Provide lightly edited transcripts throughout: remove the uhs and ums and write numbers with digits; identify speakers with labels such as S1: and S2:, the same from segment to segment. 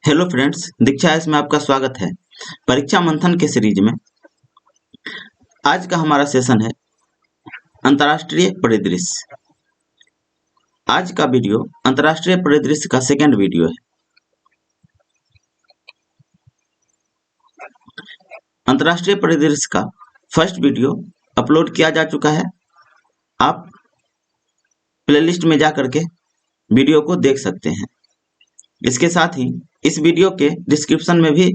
S1: Hello friends, दीक्षा S में आपका स्वागत है। परीक्षा मंथन के सीरीज में आज का हमारा सेशन है अंतर्राष्ट्रीय परिदृश्य। आज का वीडियो अंतर्राष्ट्रीय परिदृश्य का सेकंड वीडियो है। अंतर्राष्ट्रीय परिदृश्य का फर्स्ट वीडियो अपलोड किया जा चुका है। आप प्लेलिस्ट में जा करके वीडियो को देख सकते हैं। इसके साथ ही इस वीडियो के डिस्क्रिप्शन में भी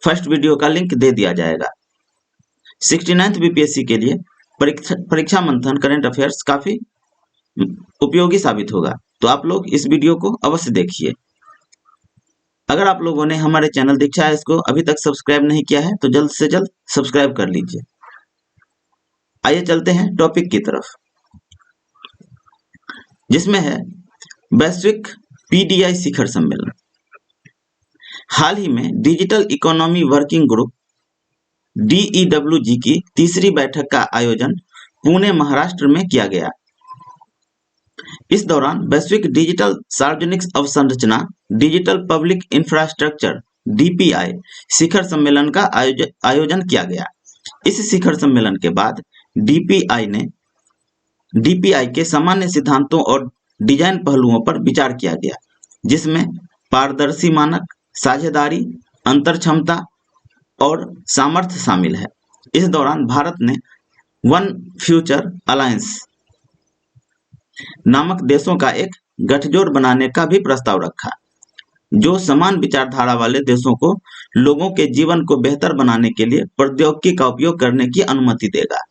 S1: फर्स्ट वीडियो का लिंक दे दिया जाएगा। 69th बीपीएससी के लिए परीक्षा मंथन करंट अफेयर्स काफी उपयोगी साबित होगा, तो आप लोग इस वीडियो को अवश्य देखिए। अगर आप लोगों ने हमारे चैनल दीक्षा है इसको अभी तक सब्सक्राइब नहीं किया है तो जल्द से जल्द सब्सक्राइब कर लीजिए। आइए चलते हैं टॉपिक की तरफ, जिसमें है वैश्विक पीडीआई शिखर सम्मेलन। हाल ही में digital economy working group DEWG की तीसरी बैठक का आयोजन पुणे महाराष्ट्र में किया गया। इस दौरान वैश्विक डिजिटल सार्वजनिक अवसंरचना डिजिटल पब्लिक इंफ्रास्ट्रक्चर DPI शिखर सम्मेलन का आयोजन किया गया। इस शिखर सम्मेलन के बाद DPI के सामान्य सिद्धांतों और डिजाइन पहलुओं पर विचार किया गया, जिसमें पारदर्शी मानक, साझेदारी, अंतर क्षमता और सामर्थ्य शामिल है। इस दौरान भारत ने वन फ्यूचर अलायंस नामक देशों का एक गठजोड़ बनाने का भी प्रस्ताव रखा, जो समान विचारधारा वाले देशों को लोगों के जीवन को बेहतर बनाने के लिए प्रौद्योगिकी का उपयोग करने की अनुमति देगा।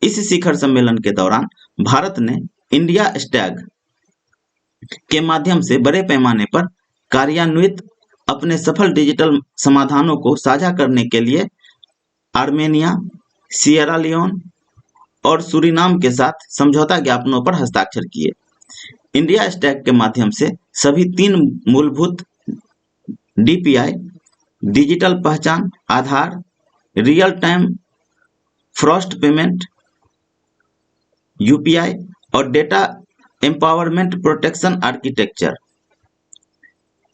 S1: इस शिखर सम्मेलन के दौरान भारत ने इंडिया स्टैग के माध्यम से बड़े पैमाने पर कार्यान्वित अपने सफल डिजिटल समाधानों को साझा करने के लिए आर्मेनिया, सिएरा लियोन और सूरीनाम के साथ समझौता ज्ञापनों पर हस्ताक्षर किए। इंडिया स्टैक के माध्यम से सभी 3 मूलभूत DPI डिजिटल पहचान Aadhaar, real time fast payment UPI और data empowerment protection architecture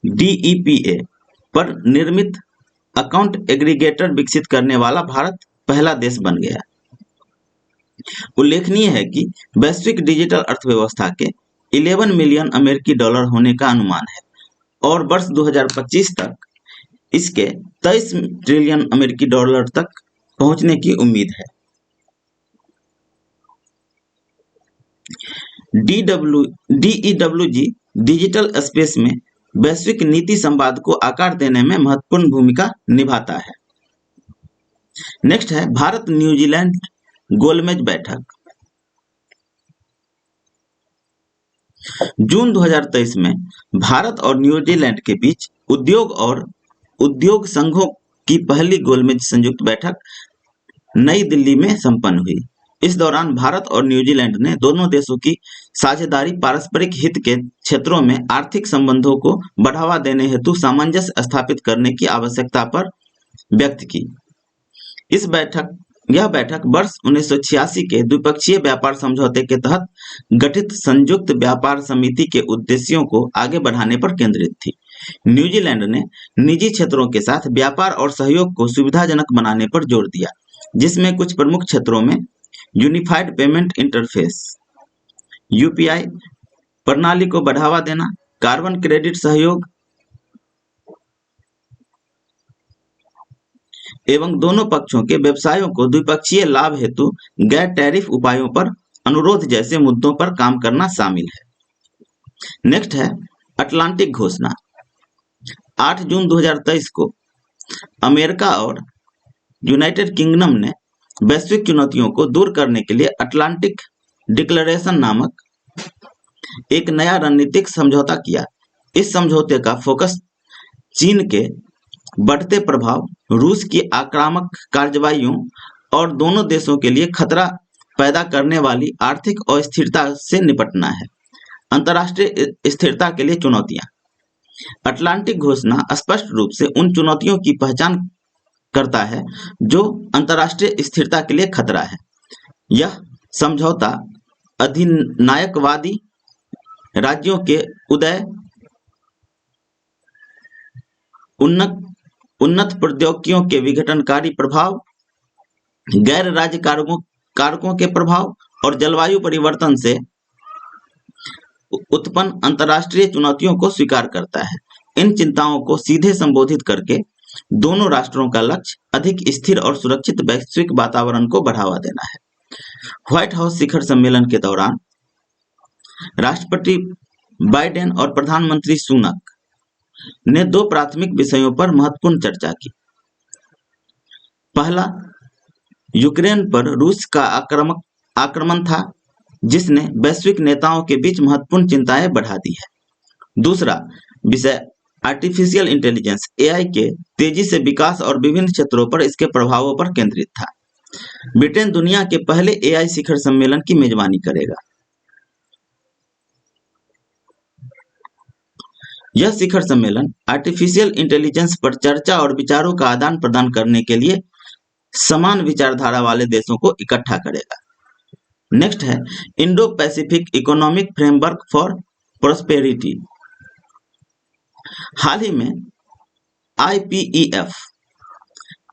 S1: DEPA पर निर्मित अकाउंट एग्रीगेटर विकसित करने वाला भारत पहला देश बन गया। उल्लेखनीय है कि वैश्विक डिजिटल अर्थव्यवस्था के 11 मिलियन अमेरिकी डॉलर होने का अनुमान है और वर्ष 2025 तक इसके 23 ट्रिलियन अमेरिकी डॉलर तक पहुंचने की उम्मीद है। DEWG डिजिटल स्पेस में वैश्विक नीति संवाद को आकार देने में महत्वपूर्ण भूमिका निभाता है। नेक्स्ट है भारत न्यूजीलैंड गोलमेज बैठक। जून 2023 में भारत और न्यूजीलैंड के बीच उद्योग और उद्योग संघों की पहली गोलमेज संयुक्त बैठक नई दिल्ली में संपन्न हुई। इस दौरान भारत और न्यूजीलैंड ने दोनों देशों की साझेदारी, पारस्परिक हित के क्षेत्रों में आर्थिक संबंधों को बढ़ावा देने हेतु सामंजस्य स्थापित करने की आवश्यकता पर व्यक्त की। यह बैठक वर्ष 1986 के द्विपक्षीय व्यापार समझौते के तहत गठित संयुक्त व्यापार समिति के उद्देश्यों को आगे बढ़ाने पर केंद्रित थी। न्यूजीलैंड ने निजी क्षेत्रों के साथ व्यापार और सहयोग को सुविधाजनक बनाने पर जोर दिया, जिसमें कुछ प्रमुख क्षेत्रों में यूनिफाइड पेमेंट इंटरफेस UPI प्रणाली को बढ़ावा देना, कार्बन क्रेडिट सहयोग एवं दोनों पक्षों के व्यवसायों को द्विपक्षीय लाभ हेतु गैर टैरिफ उपायों पर अनुरोध जैसे मुद्दों पर काम करना शामिल है। नेक्स्ट है अटलांटिक घोषणा। 8 जून 2023 को अमेरिका और यूनाइटेड किंगडम ने वैश्विक चुनौतियों को दूर करने के लिए अटलांटिक डिक्लेरेशन नामक एक नया रणनीतिक समझौता किया। इस समझौते का फोकस चीन के बढ़ते प्रभाव, रूस की आक्रामक कार्रवाइयों और दोनों देशों के लिए खतरा पैदा करने वाली आर्थिक अस्थिरता से निपटना है। अंतर्राष्ट्रीय स्थिरता के लिए चुनौतियां। अटलांटिक घोषणा स्पष्ट रूप से उन चुनौतियों की पहचान करता है जो अंतर्राष्ट्रीय स्थिरता के लिए खतरा है। यह समझौता अधिनायकवादी राज्यों के उदय उन्नत उन्नत प्रौद्योगिकियों के विघटनकारी प्रभाव, गैर राज्य कारकों के प्रभाव और जलवायु परिवर्तन से उत्पन्न अंतर्राष्ट्रीय चुनौतियों को स्वीकार करता है। इन चिंताओं को सीधे संबोधित करके दोनों राष्ट्रों का लक्ष्य अधिक स्थिर और सुरक्षित वैश्विक वातावरण को बढ़ावा देना है। व्हाइट हाउस शिखर सम्मेलन के दौरान राष्ट्रपति बाइडेन और प्रधानमंत्री सुनक ने दो प्राथमिक विषयों पर महत्वपूर्ण चर्चा की। पहला, यूक्रेन पर रूस का आक्रमण था, जिसने वैश्विक नेताओं के बीच महत्वपूर्ण चिंताएं बढ़ा दी है। दूसरा विषय आर्टिफिशियल इंटेलिजेंस एआई के तेजी से विकास और विभिन्न क्षेत्रों पर इसके प्रभावों पर केंद्रित था। ब्रिटेन दुनिया के पहले एआई शिखर सम्मेलन की मेजबानी करेगा। यह शिखर सम्मेलन आर्टिफिशियल इंटेलिजेंस पर चर्चा और विचारों का आदान प्रदान करने के लिए समान विचारधारा वाले देशों को इकट्ठा करेगा। नेक्स्ट है Indo Pacific economic framework for prosperity. हाल ही में आईपीईएफ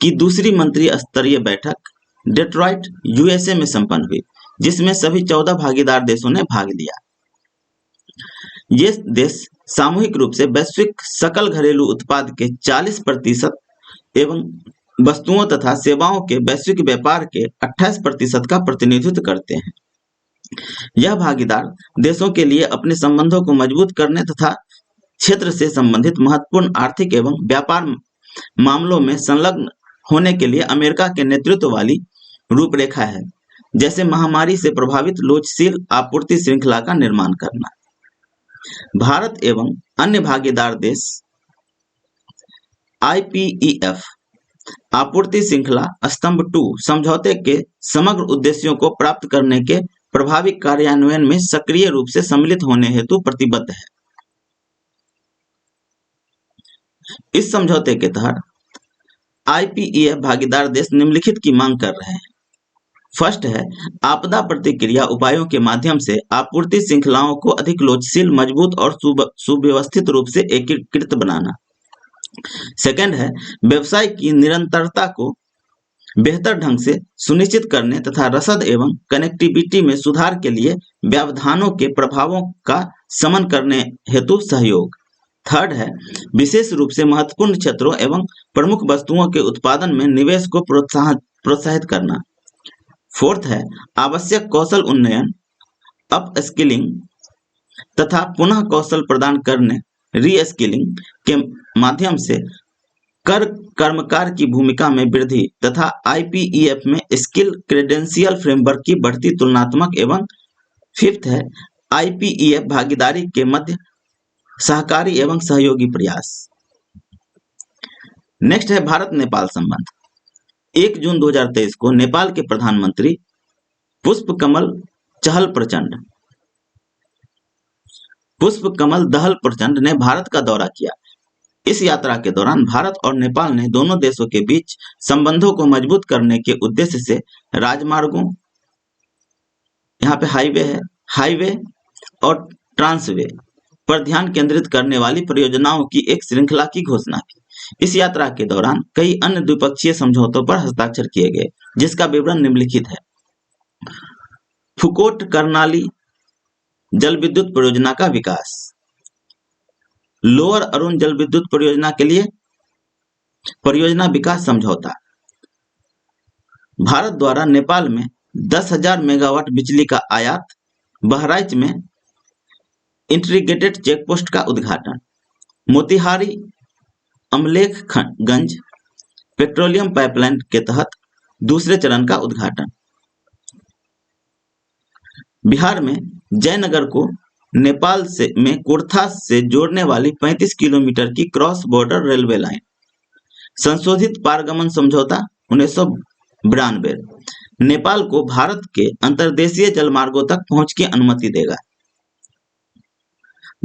S1: की दूसरी मंत्री स्तरीय बैठक डेट्रॉइट यूएसए में संपन्न हुई, जिसमें सभी 14 भागीदार देशों ने भाग लिया। ये देश सामूहिक रूप से वैश्विक सकल घरेलू उत्पाद के 40% एवं वस्तुओं तथा सेवाओं के वैश्विक व्यापार के 28% का प्रतिनिधित्व करते हैं। यह भागीदार देशों के लिए अपने संबंधों को मजबूत करने तथा क्षेत्र से संबंधित महत्वपूर्ण आर्थिक एवं व्यापार मामलों में संलग्न होने के लिए अमेरिका के नेतृत्व वाली रूपरेखा है, जैसे महामारी से प्रभावित लोचशील आपूर्ति श्रृंखला का निर्माण करना। भारत एवं अन्य भागीदार देश आईपीईएफ आपूर्ति श्रृंखला स्तंभ 2 समझौते के समग्र उद्देश्यों को प्राप्त करने के प्रभावी कार्यान्वयन में सक्रिय रूप से सम्मिलित होने हेतु प्रतिबद्ध है। इस समझौते के तहत आईपीईएफ भागीदार देश निम्नलिखित की मांग कर रहे हैं। फर्स्ट है आपदा प्रतिक्रिया उपायों के माध्यम से आपूर्ति श्रृंखलाओं को अधिक लोचशील, मजबूत और सुव्यवस्थित रूप से एकीकृत बनाना। सेकंड है व्यवसाय की निरंतरता को बेहतर ढंग से सुनिश्चित करने तथा रसद एवं कनेक्टिविटी में सुधार के लिए व्यवधानों के प्रभावों का शमन करने हेतु सहयोग। थर्ड है विशेष रूप से महत्वपूर्ण क्षेत्रों एवं प्रमुख वस्तुओं के उत्पादन में निवेश को प्रोत्साहित करना। फोर्थ है आवश्यक कौशल उन्नयन, अप स्किलिंग तथा पुनः कौशल प्रदान करने, री-स्किलिंग के माध्यम से कर्मकार की भूमिका में वृद्धि तथा आईपीईएफ में स्किल क्रेडेंशियल फ्रेमवर्क की बढ़ती तुलनात्मक एवं फिफ्थ है आईपीईएफ भागीदारी के मध्य सहकारी एवं सहयोगी प्रयास। नेक्स्ट है भारत नेपाल संबंध। 1 जून 2023 को नेपाल के प्रधानमंत्री पुष्पकमल दहल प्रचंड ने भारत का दौरा किया। इस यात्रा के दौरान भारत और नेपाल ने दोनों देशों के बीच संबंधों को मजबूत करने के उद्देश्य से राजमार्गों, यहाँ पे हाईवे और ट्रांसवे पर ध्यान केंद्रित करने वाली परियोजनाओं की एक श्रृंखला की घोषणा की। इस यात्रा के दौरान कई अन्य द्विपक्षीय समझौतों पर हस्ताक्षर किए गए, जिसका विवरण निम्नलिखित है। फुकोट कर्णाली जल विद्युत परियोजना का विकास, लोअर अरुण जल विद्युत परियोजना के लिए परियोजना विकास समझौता, भारत द्वारा नेपाल में 10,000 मेगावाट बिजली का आयात, बहराइच में इंटीग्रेटेड चेकपोस्ट का उद्घाटन, मोतिहारी अमलेखगंज पेट्रोलियम पाइपलाइन के तहत दूसरे चरण का उद्घाटन। बिहार में जयनगर को नेपाल में कुर्था से जोड़ने वाली 35 किलोमीटर की क्रॉस बॉर्डर रेलवे लाइन। संशोधित पारगमन समझौता 1992 नेपाल को भारत के अंतर्देशीय जलमार्गों तक पहुंच की अनुमति देगा।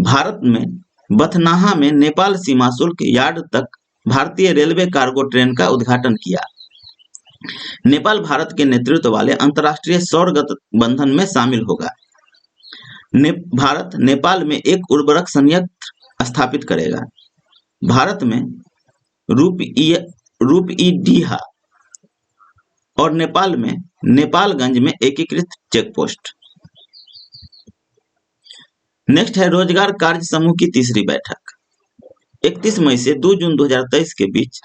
S1: भारत में बथनाहा में नेपाल सीमा शुल्क यार्ड तक भारतीय रेलवे कार्गो ट्रेन का उद्घाटन किया। नेपाल भारत के नेतृत्व वाले अंतर्राष्ट्रीय सौर गठबंधन में शामिल होगा। भारत नेपाल में एक उर्वरक संयंत्र स्थापित करेगा। भारत में रूपईडीहा और नेपाल में नेपालगंज में एकीकृत चेक पोस्ट। नेक्स्ट है रोजगार कार्य समूह की तीसरी बैठक। 31 मई से 2 जून 2023 के बीच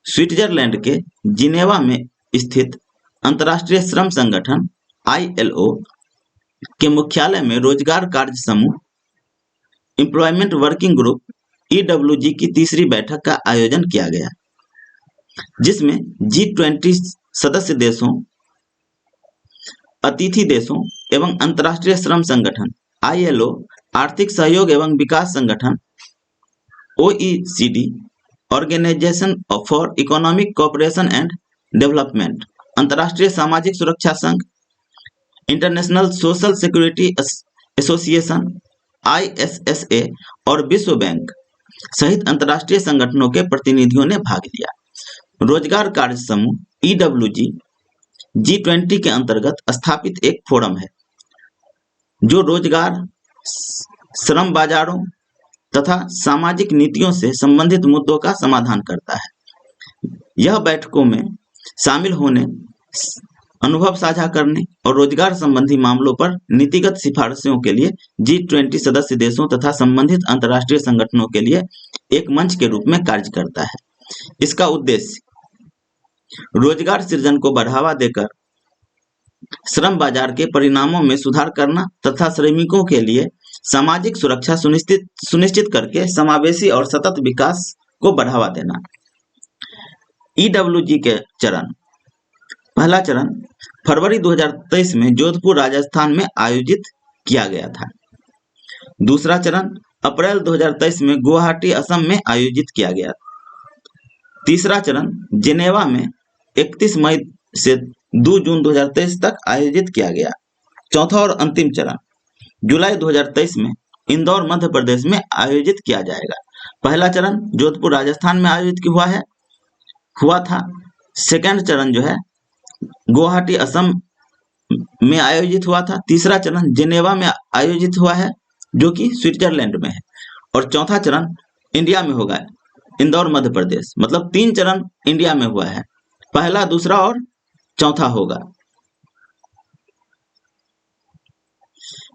S1: स्विट्जरलैंड के जिनेवा में स्थित अंतर्राष्ट्रीय श्रम संगठन ILO के मुख्यालय में रोजगार कार्य समूह एम्प्लॉयमेंट वर्किंग ग्रुप EWG की तीसरी बैठक का आयोजन किया गया, जिसमें G20 सदस्य देशों, अतिथि देशों एवं अंतर्राष्ट्रीय श्रम संगठन ILO, आर्थिक सहयोग एवं विकास संगठन OECD, organisation for economic cooperation and development, अंतर्राष्ट्रीय सामाजिक सुरक्षा संघ, international social security association ISSA और विश्व बैंक सहित अंतर्राष्ट्रीय संगठनों के प्रतिनिधियों ने भाग लिया। रोजगार कार्य समूह EWG G20 के अंतर्गत स्थापित एक फोरम है जो रोजगार, श्रम बाजारों तथा सामाजिक नीतियों से संबंधित मुद्दों का समाधान करता है। यह बैठकों में शामिल होने, अनुभव साझा करने और रोजगार संबंधी मामलों पर नीतिगत सिफारिशों के लिए G20 सदस्य देशों तथा संबंधित अंतर्राष्ट्रीय संगठनों के लिए एक मंच के रूप में कार्य करता है। इसका उद्देश्य रोजगार सृजन को बढ़ावा देकर श्रम बाजार के परिणामों में सुधार करना तथा श्रमिकों के लिए सामाजिक सुरक्षा सुनिश्चित करके समावेशी और सतत विकास को बढ़ावा देना। EWG के चरण। पहला चरण फरवरी 2023 में जोधपुर राजस्थान में आयोजित किया गया था। दूसरा चरण अप्रैल 2023 में गुवाहाटी असम में आयोजित किया गया। तीसरा चरण जिनेवा में 31 मई से 2 जून 2023 तक आयोजित किया गया। चौथा और अंतिम चरण जुलाई 2023 में इंदौर मध्य प्रदेश में आयोजित किया जाएगा। पहला चरण जोधपुर राजस्थान में आयोजित हुआ था। सेकंड चरण जो है गुवाहाटी असम में आयोजित हुआ था। तीसरा चरण जिनेवा में आयोजित हुआ है जो कि स्विट्जरलैंड में है, और चौथा चरण इंडिया में होगा, इंदौर मध्य प्रदेश। मतलब 3 चरण इंडिया में हुआ है, पहला, दूसरा और चौथा होगा।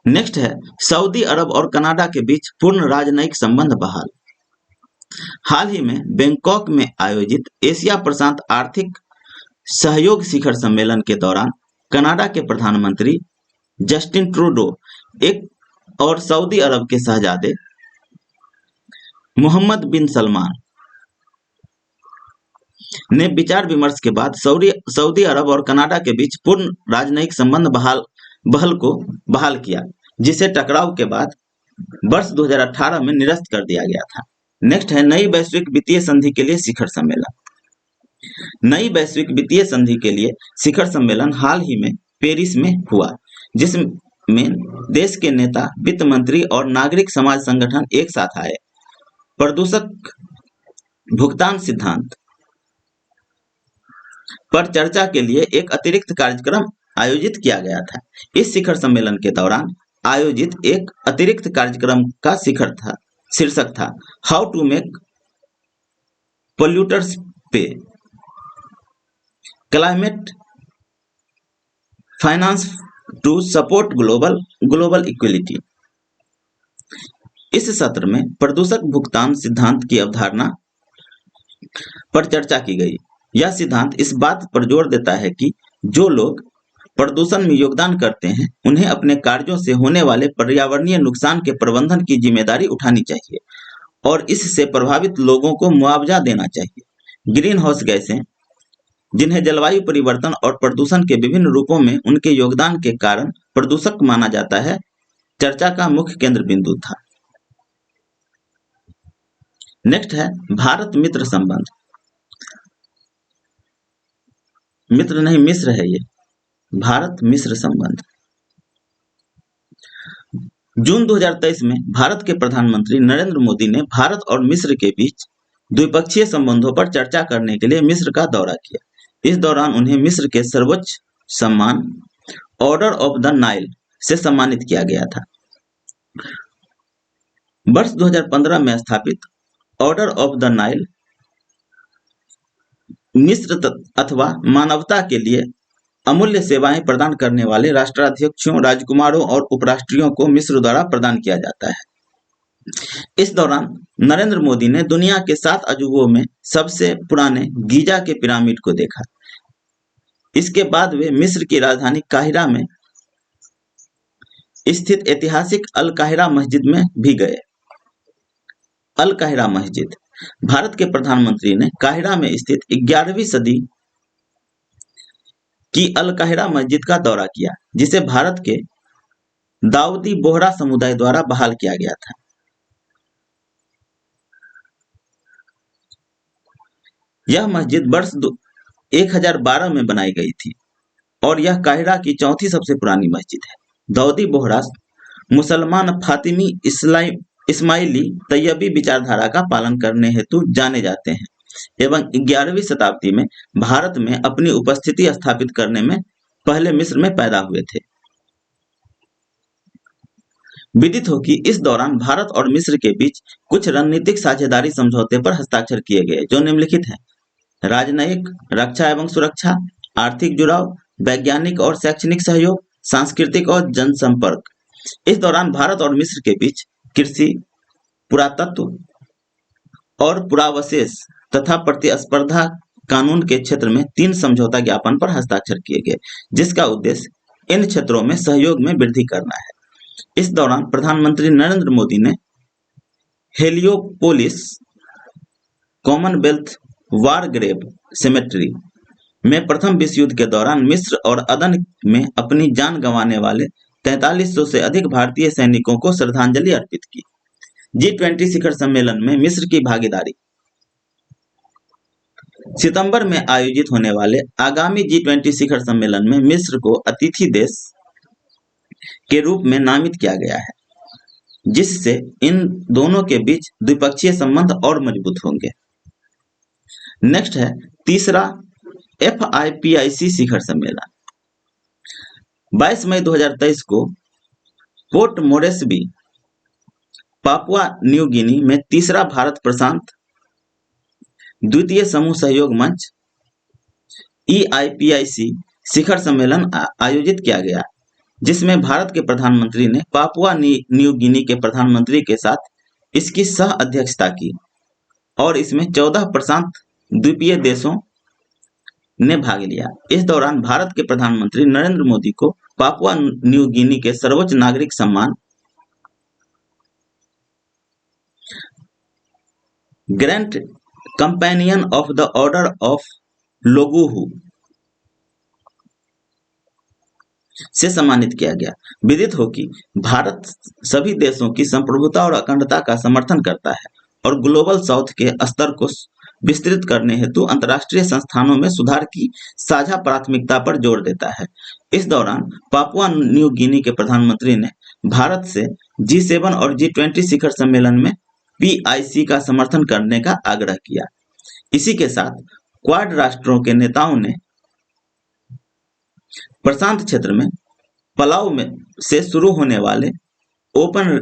S1: नेक्स्ट है सऊदी अरब और कनाडा के बीच पूर्ण राजनयिक संबंध बहाल। हाल ही में बैंकॉक में आयोजित एशिया प्रशांत आर्थिक सहयोग शिखर सम्मेलन के दौरान कनाडा के प्रधानमंत्री जस्टिन ट्रूडो और सऊदी अरब के शहजादे मोहम्मद बिन सलमान ने विचार विमर्श के बाद सऊदी अरब और कनाडा के बीच पूर्ण राजनयिक संबंध बहाल किया, जिसे टकराव के बाद वर्ष 2018 में निरस्त कर दिया गया था। नेक्स्ट है नई वैश्विक वित्तीय संधि के लिए शिखर सम्मेलन। नई वैश्विक वित्तीय संधि के लिए शिखर सम्मेलन हाल ही में पेरिस में हुआ, जिसमें देश के नेता, वित्त मंत्री और नागरिक समाज संगठन एक साथ आए। प्रदूषक भुगतान सिद्धांत पर चर्चा के लिए एक अतिरिक्त कार्यक्रम आयोजित किया गया था। इस शिखर सम्मेलन के दौरान आयोजित एक अतिरिक्त कार्यक्रम का शीर्षक था how to make polluters pay, climate finance to support global equality. इस सत्र में प्रदूषक भुगतान सिद्धांत की अवधारणा पर चर्चा की गई। यह सिद्धांत इस बात पर जोर देता है कि जो लोग प्रदूषण में योगदान करते हैं उन्हें अपने कार्यों से होने वाले पर्यावरणीय नुकसान के प्रबंधन की जिम्मेदारी उठानी चाहिए और इससे प्रभावित लोगों को मुआवजा देना चाहिए। ग्रीन हाउस गैसें, जिन्हें जलवायु परिवर्तन और प्रदूषण के विभिन्न रूपों में उनके योगदान के कारण प्रदूषक माना जाता है, चर्चा का मुख्य केंद्र बिंदु था। नेक्स्ट है भारत मिस्र संबंध। मिस्र है ये, भारत मिस्र संबंध। जून 2023 में भारत के प्रधानमंत्री नरेंद्र मोदी ने भारत और मिस्र के बीच द्विपक्षीय संबंधों पर चर्चा करने के लिए मिस्र का दौरा किया। इस दौरान उन्हें मिस्र के सर्वोच्च सम्मान ऑर्डर ऑफ द नाइल से सम्मानित किया गया था। वर्ष 2015 में स्थापित ऑर्डर ऑफ द नाइल मिस्र अथवा मानवता के लिए अमूल्य सेवाएं प्रदान करने वाले राष्ट्राध्यक्षों, राजकुमारों और उपराष्ट्रपतियों को मिस्र द्वारा प्रदान किया जाता है। इस दौरान नरेंद्र मोदी ने दुनिया के 7 अजूबों में सबसे पुराने गीजा के पिरामिड को देखा। इसके बाद वे मिस्र की राजधानी काहिरा में स्थित ऐतिहासिक अल काहिरा मस्जिद में भी गए। अल काहिरा मस्जिद। भारत के प्रधानमंत्री ने काहिरा में स्थित 11वीं सदी की अल काहिरा मस्जिद का दौरा किया, जिसे भारत के दाऊदी बोहरा समुदाय द्वारा बहाल किया गया था। यह मस्जिद वर्ष 1012 में बनाई गई थी और यह काहिरा की चौथी सबसे पुरानी मस्जिद है। दाऊदी बोहरा मुसलमान फातिमी इस्माइली तैयबी विचारधारा का पालन करने हेतु जाने जाते हैं एवं 11वीं शताब्दी में भारत में अपनी उपस्थिति स्थापित करने में पहले मिस्र में पैदा हुए थे। विदित हो कि इस दौरान भारत और मिस्र के बीच कुछ रणनीतिक साझेदारी समझौते पर हस्ताक्षर किए गए, जो निम्नलिखित हैं: राजनयिक, रक्षा एवं सुरक्षा, आर्थिक जुड़ाव, वैज्ञानिक और शैक्षणिक सहयोग, सांस्कृतिक और जनसंपर्क। इस दौरान भारत और मिस्र के बीच कृषि, पुरातत्व और पुरावशेष तथा प्रतिस्पर्धा कानून के क्षेत्र में 3 समझौता ज्ञापन पर हस्ताक्षर किए गए, जिसका उद्देश्य इन क्षेत्रों में सहयोग में वृद्धि करना है। इस दौरान प्रधानमंत्री नरेंद्र मोदी ने हेलियोपोलिस कॉमनवेल्थ वार ग्रेव सेमेट्री में प्रथम विश्व युद्ध के दौरान मिस्र और अदन में अपनी जान गंवाने वाले 4300 से अधिक भारतीय सैनिकों को श्रद्धांजलि अर्पित की। G20 शिखर सम्मेलन में मिस्र की भागीदारी। सितंबर में आयोजित होने वाले आगामी G20 शिखर सम्मेलन में मिस्र को अतिथि देश के रूप में नामित किया गया है, जिससे इन दोनों के बीच द्विपक्षीय संबंध और मजबूत होंगे। नेक्स्ट है तीसरा FIPIC शिखर सम्मेलन। 22 मई 2023 को port Moresby, Papua New Guinea में तीसरा भारत प्रशांत द्वितीय समूह सहयोग मंच EIPIC शिखर सम्मेलन आयोजित किया गया, जिसमें भारत के प्रधानमंत्री ने पापुआ न्यू गिनी के प्रधानमंत्री के साथ इसकी सह अध्यक्षता की और इसमें 14 प्रशांत द्वीपीय देशों ने भाग लिया। इस दौरान भारत के प्रधानमंत्री नरेंद्र मोदी को पापुआ न्यू गिनी के सर्वोच्च नागरिक सम्मान grand companion of the order of Logohu से सम्मानित किया गया। विदित हो कि भारत सभी देशों की संप्रभुता और अखंडता का समर्थन करता है और ग्लोबल साउथ के स्तर को विस्तृत करने हेतु अंतर्राष्ट्रीय संस्थानों में सुधार की साझा प्राथमिकता पर जोर देता है। इस दौरान पापुआ न्यू गिनी के प्रधानमंत्री ने भारत से G7 और G20 शिखर सम्मेलन में PIC का समर्थन करने का आग्रह किया। इसी के साथ क्वाड राष्ट्रों के नेताओं ने प्रशांत क्षेत्र में पलाऊ में से शुरू होने वाले open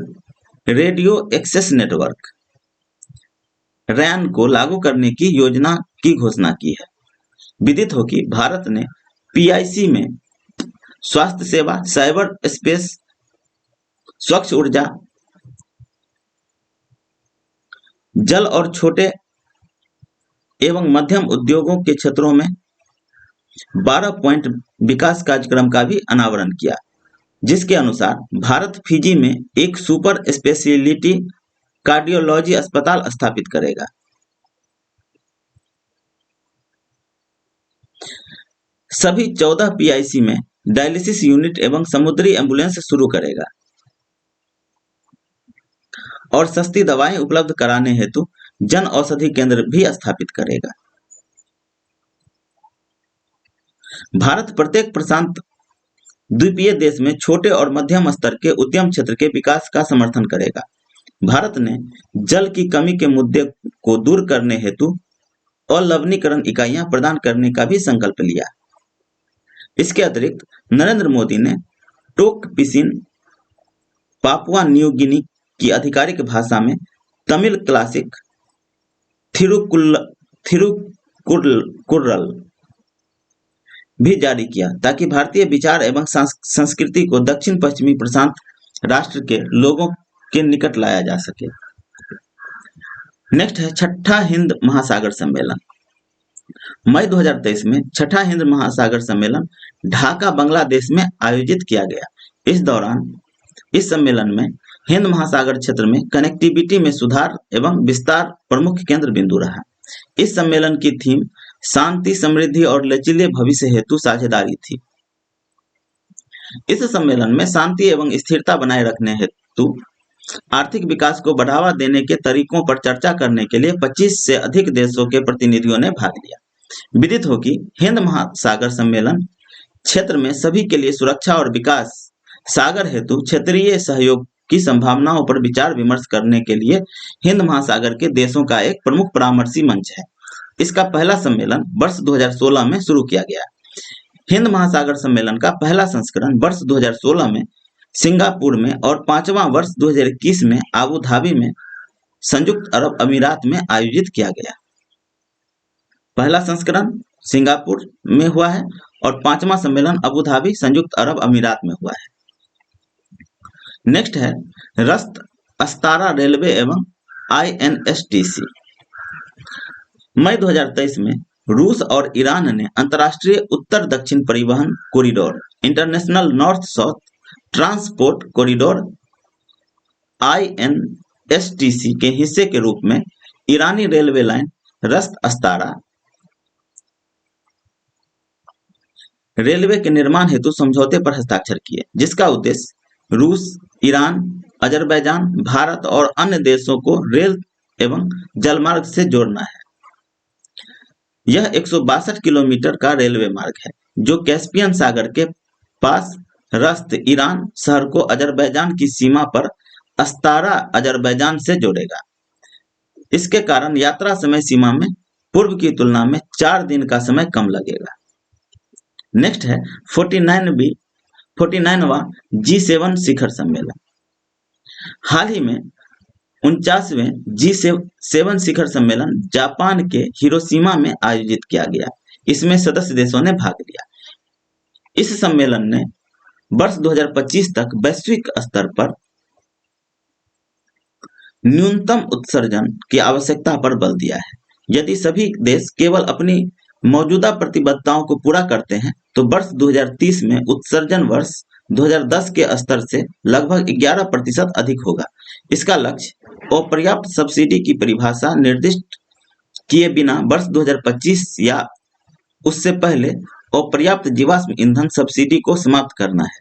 S1: radio access network RAN को लागू करने की योजना की घोषणा की है। विदित हो कि भारत ने PIC में स्वास्थ्य सेवा, साइबर स्पेस, स्वच्छ ऊर्जा, जल और छोटे एवं मध्यम उद्योगों के क्षेत्रों में 12 पॉइंट विकास कार्यक्रम का भी अनावरण किया, जिसके अनुसार भारत फिजी में एक सुपर स्पेशलिटी कार्डियोलॉजी अस्पताल स्थापित करेगा। सभी 14 PIC में डायलिसिस यूनिट एवं समुद्री एम्बुलेंस शुरू करेगा और सस्ती दवाएं उपलब्ध कराने हेतु जन औषधि केंद्र भी स्थापित करेगा। भारत प्रत्येक प्रशांत द्वीपीय देश में छोटे और मध्यम स्तर के उद्यम क्षेत्र के विकास का समर्थन करेगा। भारत ने जल की कमी के मुद्दे को दूर करने हेतु अलवणीकरण इकाइयां प्रदान करने का भी संकल्प लिया। इसके अतिरिक्त नरेंद्र मोदी ने टोक पिसिन, पापुआ न्यू गिनी की आधिकारिक भाषा में तमिल क्लासिक कुर्रल भी जारी किया ताकि भारतीय विचार एवं संस्कृति को दक्षिण पश्चिमी प्रशांत राष्ट्र के लोगों के निकट लाया जा सके। नेक्स्ट है छठा हिंद महासागर सम्मेलन। मई 2023 में छठा हिंद महासागर सम्मेलन ढाका बांग्लादेश में आयोजित किया गया। इस दौरान इस सम्मेलन में हिंद महासागर क्षेत्र में कनेक्टिविटी में सुधार एवं विस्तार प्रमुख केंद्र बिंदु रहा। इस सम्मेलन की थीम शांति, समृद्धि और लचीले भविष्य हेतु साझेदारी थी। इस सम्मेलन में शांति एवं स्थिरता बनाए रखने हेतु आर्थिक विकास को बढ़ावा देने के तरीकों पर चर्चा करने के लिए 25 से अधिक देशों के प्रतिनिधियों ने भाग लिया। विदित हो कि हिंद महासागर सम्मेलन क्षेत्र में सभी के लिए सुरक्षा और विकास सागर हेतु क्षेत्रीय सहयोग की संभावनाओं पर विचार विमर्श करने के लिए हिंद महासागर के देशों का एक प्रमुख परामर्शी मंच है। इसका पहला सम्मेलन वर्ष 2016 में शुरू किया गया। हिंद महासागर सम्मेलन का पहला संस्करण वर्ष 2016 में सिंगापुर में और पांचवां वर्ष 2021 में आबू धाबी में संयुक्त अरब अमीरात में आयोजित किया गया। पहला संस्करण सिंगापुर में हुआ है और पांचवा सम्मेलन अबू धाबी संयुक्त अरब अमीरात में हुआ है। नेक्स्ट है रस्त अस्तारा रेलवे एवं INSTC। मई 2023 में रूस और ईरान ने अंतर्राष्ट्रीय उत्तर दक्षिण परिवहन corridor international north south transport corridor INSTC के हिस्से के रूप में ईरानी रेलवे लाइन रस्त अस्तारा रेलवे के निर्माण हेतु समझौते पर हस्ताक्षर किए, जिसका उद्देश्य रूस, ईरान, अजरबैजान, भारत और अन्य देशों को रेल एवं जलमार्ग से जोड़ना है। यह 162 किलोमीटर का रेलवे मार्ग है जो कैस्पियन सागर के पास रस्त ईरान शहर को अजरबैजान की सीमा पर अस्तारा अजरबैजान से जोड़ेगा। इसके कारण यात्रा समय सीमा में पूर्व की तुलना में 4 दिन का समय कम लगेगा। नेक्स्ट है 49वां G7 शिखर सम्मेलन। हाल ही में 49वें G7 शिखर सम्मेलन जापान के हिरोशिमा में आयोजित किया गया। इसमें सदस्य देशों ने भाग लिया। इस सम्मेलन ने वर्ष 2025 तक वैश्विक स्तर पर न्यूनतम उत्सर्जन की आवश्यकता पर बल दिया है। यदि सभी देश केवल अपनी मौजूदा प्रतिबद्धताओं को पूरा करते हैं तो वर्ष 2030 में उत्सर्जन वर्ष 2010 के स्तर से लगभग 11% अधिक होगा। इसका लक्ष्य अपर्याप्त सब्सिडी की परिभाषा निर्दिष्ट किए बिना वर्ष 2025 या उससे पहले अपर्याप्त जीवाश्म ईंधन सब्सिडी को समाप्त करना है।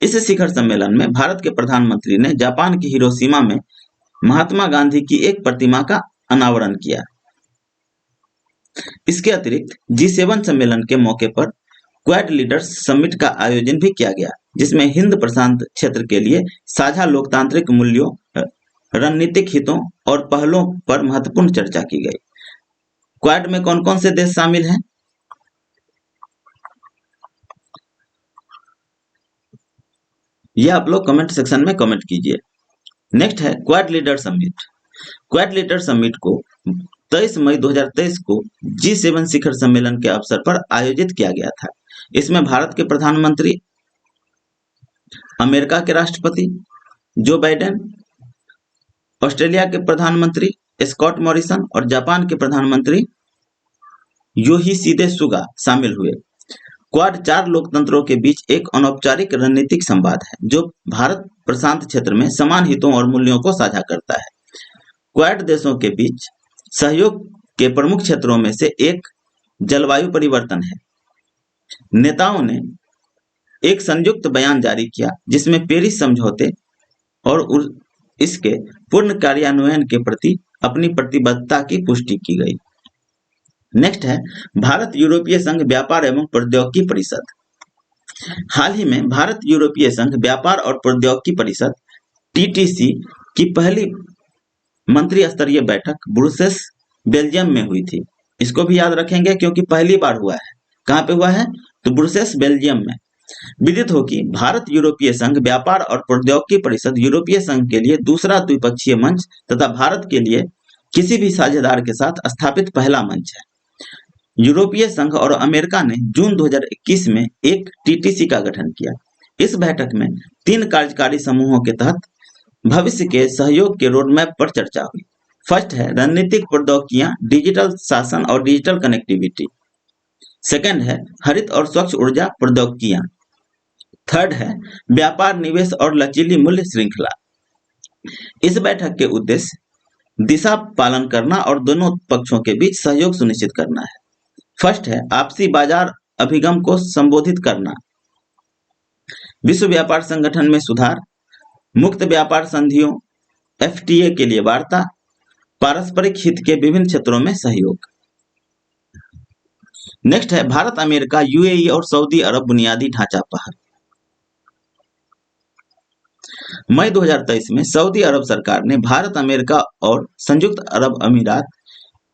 S1: इस शिखर सम्मेलन में भारत के प्रधानमंत्री ने जापान के हिरोशिमा में महात्मा गांधी की एक प्रतिमा का अनावरण किया। इसके अतिरिक्त G7 सम्मेलन के मौके पर क्वाड लीडर्स समिट का आयोजन भी किया गया, जिसमें हिंद प्रशांत क्षेत्र के लिए साझा लोकतांत्रिक मूल्यों, रणनीतिक हितों और पहलों पर महत्वपूर्ण चर्चा की गई। क्वाड में कौन कौन से देश शामिल हैं? यह आप लोग कमेंट सेक्शन में कमेंट कीजिए। नेक्स्ट है quad leader summit. Quad leader summit को 23 मई 2023 को G7 शिखर सम्मेलन के अवसर पर आयोजित किया गया था। इसमें भारत के प्रधानमंत्री, अमेरिका के राष्ट्रपति जो बाइडेन, ऑस्ट्रेलिया के प्रधानमंत्री स्कॉट मॉरिसन और जापान के प्रधानमंत्री योशिहिदे सुगा शामिल हुए। क्वाड 4 लोकतंत्रों के बीच एक अनौपचारिक रणनीतिक संवाद है जो भारत प्रशांत क्षेत्र में समान हितों और मूल्यों को साझा करता है। क्वाड देशों के बीच सहयोग के प्रमुख क्षेत्रों में से एक जलवायु परिवर्तन है। नेताओं ने एक संयुक्त बयान जारी किया जिसमें पेरिस समझौते और इसके पूर्ण कार्यान्वयन के प्रति अपनी प्रतिबद्धता की पुष्टि की गई। नेक्स्ट है भारत यूरोपीय संघ व्यापार एवं प्रौद्योगिकी परिषद। हाल ही में भारत यूरोपीय संघ व्यापार और प्रौद्योगिकी परिषद TTC की पहली मंत्री स्तरीय बैठक ब्रुसेल्स बेल्जियम में हुई थी। इसको भी याद रखेंगे क्योंकि पहली बार हुआ है। कहाँ पे हुआ है? तो ब्रुसेल्स बेल्जियम में। विदित हो कि भारत यूरोपीय संघ व्यापार और प्रौद्योगिकी परिषद यूरोपीय संघ के लिए दूसरा द्विपक्षीय मंच तथा भारत के लिए किसी भी साझेदार के साथ स्थापित पहला मंच है। यूरोपीय संघ और अमेरिका ने जून 2021 में एक टीटीसी का गठन किया। इस बैठक में 3 कार्यकारी समूहों के तहत भविष्य के सहयोग के रोडमैप पर चर्चा हुई। फर्स्ट है रणनीतिक प्रौद्योगिकियां, डिजिटल शासन और डिजिटल कनेक्टिविटी। सेकंड है हरित और स्वच्छ ऊर्जा प्रौद्योगिकियां। थर्ड है व्यापार, निवेश और लचीली मूल्य श्रृंखला। इस बैठक के उद्देश्य दिशा पालन करना और दोनों पक्षों के बीच सहयोग सुनिश्चित करना है। फर्स्ट है आपसी बाजार अभिगम को संबोधित करना, विश्व व्यापार संगठन में सुधार, मुक्त व्यापार संधियों एफटीए के लिए वार्ता, पारस्परिक हित के विभिन्न क्षेत्रों में सहयोग। नेक्स्ट है भारत, अमेरिका, यूएई और सऊदी अरब बुनियादी ढांचा पहल। मई 2023 में सऊदी अरब सरकार ने भारत, अमेरिका और संयुक्त अरब अमीरात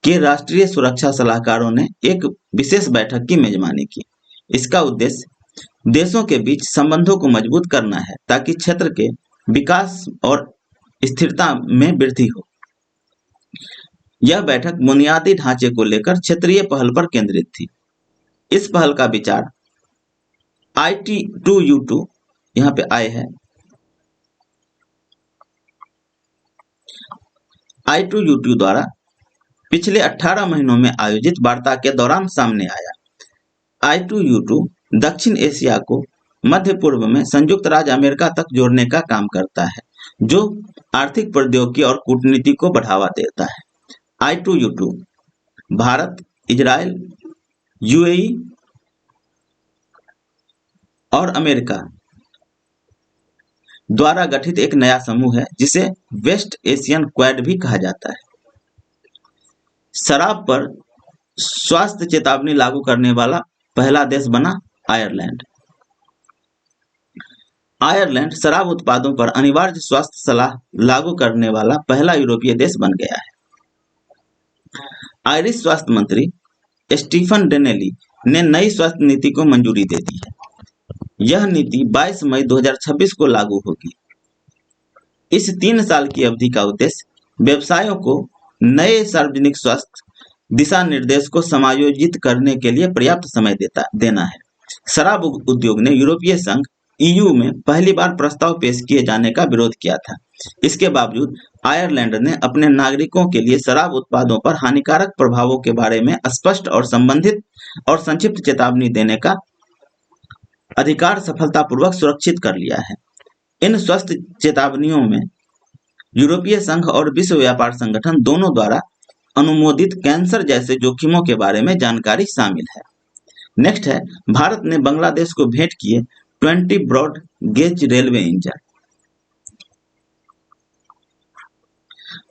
S1: के राष्ट्रीय सुरक्षा सलाहकारों ने एक विशेष बैठक की मेजबानी की। इसका उद्देश्य देशों के बीच संबंधों को मजबूत करना है ताकि क्षेत्र के विकास और स्थिरता में वृद्धि हो। यह बैठक बुनियादी ढांचे को लेकर क्षेत्रीय पहल पर केंद्रित थी। इस पहल का विचार IT2U2 यहाँ पे आए है I2U2 द्वारा पिछले 18 महीनों में आयोजित वार्ता के दौरान सामने आया। I2U2 दक्षिण एशिया को मध्य पूर्व में संयुक्त राज्य अमेरिका तक जोड़ने का काम करता है, जो आर्थिक प्रौद्योगिकी और कूटनीति को बढ़ावा देता है। I2U2 भारत, इजराइल, यूएई और अमेरिका द्वारा गठित एक नया समूह है जिसे वेस्ट एशियन क्वाड भी कहा जाता है। शराब पर स्वास्थ्य चेतावनी लागू करने वाला पहला देश बना आयरलैंड। आयरलैंड शराब उत्पादों पर अनिवार्य स्वास्थ्य सलाह लागू करने वाला पहला यूरोपीय देश बन गया है। आयरिश स्वास्थ्य मंत्री स्टीफन डेनेली ने नई स्वास्थ्य नीति को मंजूरी दे दी है। यह नीति 22 मई 2026 को लागू होगी। इस 3 साल की अवधि का उद्देश्य व्यवसायों को नए सार्वजनिक स्वास्थ्य दिशा निर्देश को समायोजित करने के लिए पर्याप्त समय देना है। शराब उद्योग ने यूरोपीय संघ EU में पहली बार प्रस्ताव पेश किए जाने का विरोध किया था। इसके बावजूद आयरलैंड ने अपने नागरिकों के लिए शराब उत्पादों पर हानिकारक प्रभावों के बारे में स्पष्ट और संबंधित और संक्षिप्त चेतावनी देने का अधिकार सफलतापूर्वक सुरक्षित कर लिया है। इन स्वस्थ चेतावनियों में यूरोपीय संघ और विश्व व्यापार संगठन दोनों द्वारा अनुमोदित कैंसर जैसे जोखिमों के बारे में जानकारी शामिल है। नेक्स्ट है भारत ने बांग्लादेश को भेंट किए 20 ब्रॉड गेज रेलवे इंजन।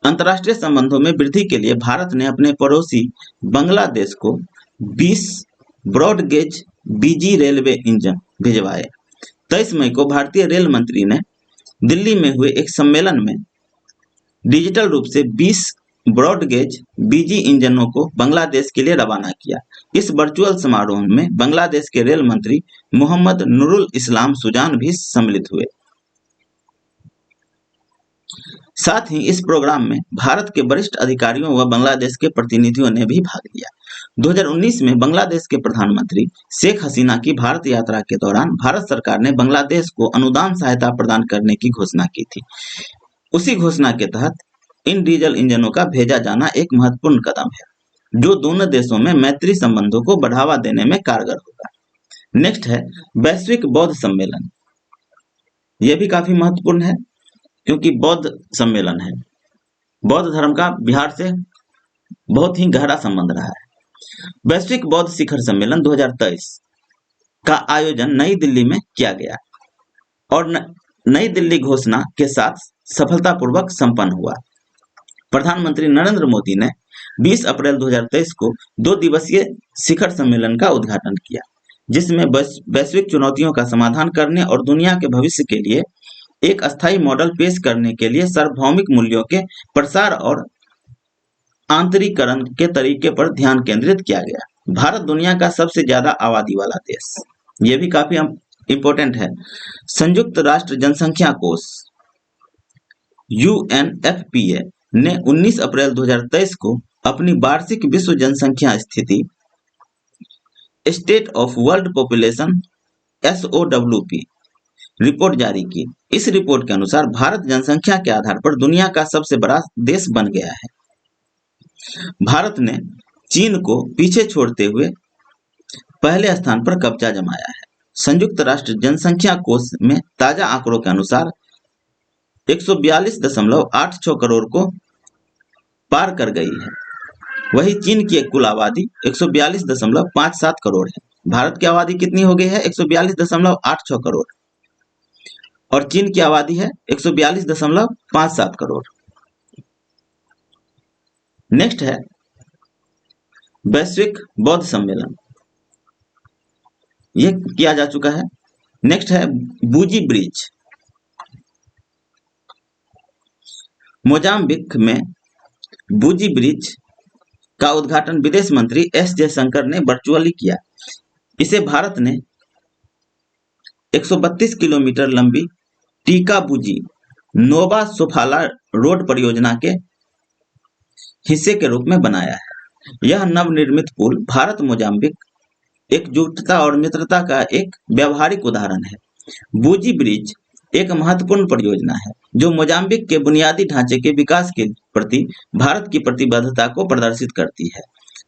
S1: अंतर्राष्ट्रीय संबंधों में वृद्धि के लिए भारत ने अपने पड़ोसी बांग्लादेश को 20 ब्रॉड गेज बीजी रेलवे इंजन भिजवाए। 23 मई को भारतीय रेल मंत्री ने दिल्ली में हुए एक सम्मेलन में डिजिटल रूप से 20 ब्रॉड गेज बीजी इंजनों को बांग्लादेश के लिए रवाना किया। इस वर्चुअल समारोह में बांग्लादेश के रेल मंत्री मोहम्मद नूरुल इस्लाम सुजान भी सम्मिलित हुए। साथ ही इस प्रोग्राम में भारत के वरिष्ठ अधिकारियों व बांग्लादेश के प्रतिनिधियों ने भी भाग लिया। 2019 में बांग्लादेश के प्रधानमंत्री शेख हसीना की भारत यात्रा के दौरान भारत सरकार ने बांग्लादेश को अनुदान सहायता प्रदान करने की घोषणा की थी। उसी घोषणा के तहत इन डीजल इंजनों का भेजा जाना एक महत्वपूर्ण कदम है, जो दोनों देशों में मैत्री संबंधों को बढ़ावा देने में कारगर होगा। नेक्स्ट है वैश्विक बौद्ध सम्मेलन। यह भी काफी महत्वपूर्ण है क्योंकि बौद्ध सम्मेलन है। बौद्ध धर्म का बिहार से बहुत ही गहरा संबंध रहा है। वैश्विक बौद्ध शिखर सम्मेलन 2023 का आयोजन नई दिल्ली में किया गया और नई दिल्ली घोषणा के साथ सफलतापूर्वक संपन्न हुआ। प्रधानमंत्री नरेंद्र मोदी ने 20 अप्रैल 2023 को 2 दिवसीय शिखर सम्मेलन का उद्घाटन किया, जिसमें वैश्विक चुनौतियों का समाधान करने और दुनिया के भविष्य के लिए एक अस्थायी मॉडल पेश करने के लिए सार्वभौमिक मूल्यों के प्रसार और आंतरिकरण के तरीके पर ध्यान केंद्रित किया गया। भारत दुनिया का सबसे ज्यादा आबादी वाला देश, यह भी काफी इंपॉर्टेंट है। संयुक्त राष्ट्र जनसंख्या कोष UNFPA ने 19 अप्रैल 2023 को अपनी वार्षिक विश्व जनसंख्या स्थिति state of world population SOWP report जारी की। इस रिपोर्ट के अनुसार भारत जनसंख्या के आधार पर दुनिया का सबसे बड़ा देश बन गया है। भारत ने चीन को पीछे छोड़ते हुए पहले स्थान पर कब्जा जमाया है। संयुक्त राष्ट्र जनसंख्या कोष में ताजा आंकड़ों के अनुसार 142.86 करोड़ को पार कर गई है। वही चीन की कुल आबादी 142.57 करोड़ है। भारत की आबादी कितनी हो गई है? 142.86 करोड़ और चीन की आबादी है 142.57 करोड़। नेक्स्ट है वैश्विक बौद्ध सम्मेलन, यह किया जा चुका है। नेक्स्ट है बूजी ब्रिज। मोजाम्बिक में बूजी ब्रिज का उद्घाटन विदेश मंत्री S जयशंकर ने वर्चुअली किया। इसे भारत ने 132 किलोमीटर लंबी टीका बूजी नोवा सोफाला रोड परियोजना के हिस्से के रूप में बनाया है। यह नवनिर्मित पुल भारत मोजाम्बिक एकजुटता और मित्रता का एक व्यावहारिक उदाहरण है। बूजी ब्रिज एक महत्वपूर्ण परियोजना है जो मोजाम्बिक के बुनियादी ढांचे के विकास के प्रति भारत की प्रतिबद्धता को प्रदर्शित करती है।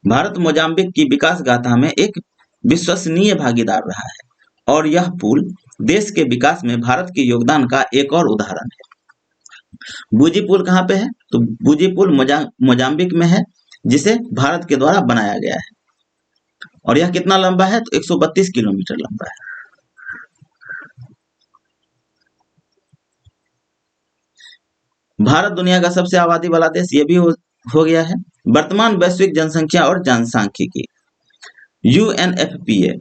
S1: भारत मोजाम्बिक की विकास गाथा में एक विश्वसनीय भागीदार रहा है और यह पुल देश के विकास में भारत के योगदान का एक और उदाहरण है। बूजी पुल कहाँ पे है? तो बूजी पुल मोजाम्बिक में है, जिसे भारत के द्वारा बनाया गया है और यह कितना लंबा है? तो 132 किलोमीटर लंबा है। भारत दुनिया का सबसे आबादी वाला देश, ये भी हो गया है। वर्तमान वैश्विक जनसंख्या और जनसांख्यिकी UNFPA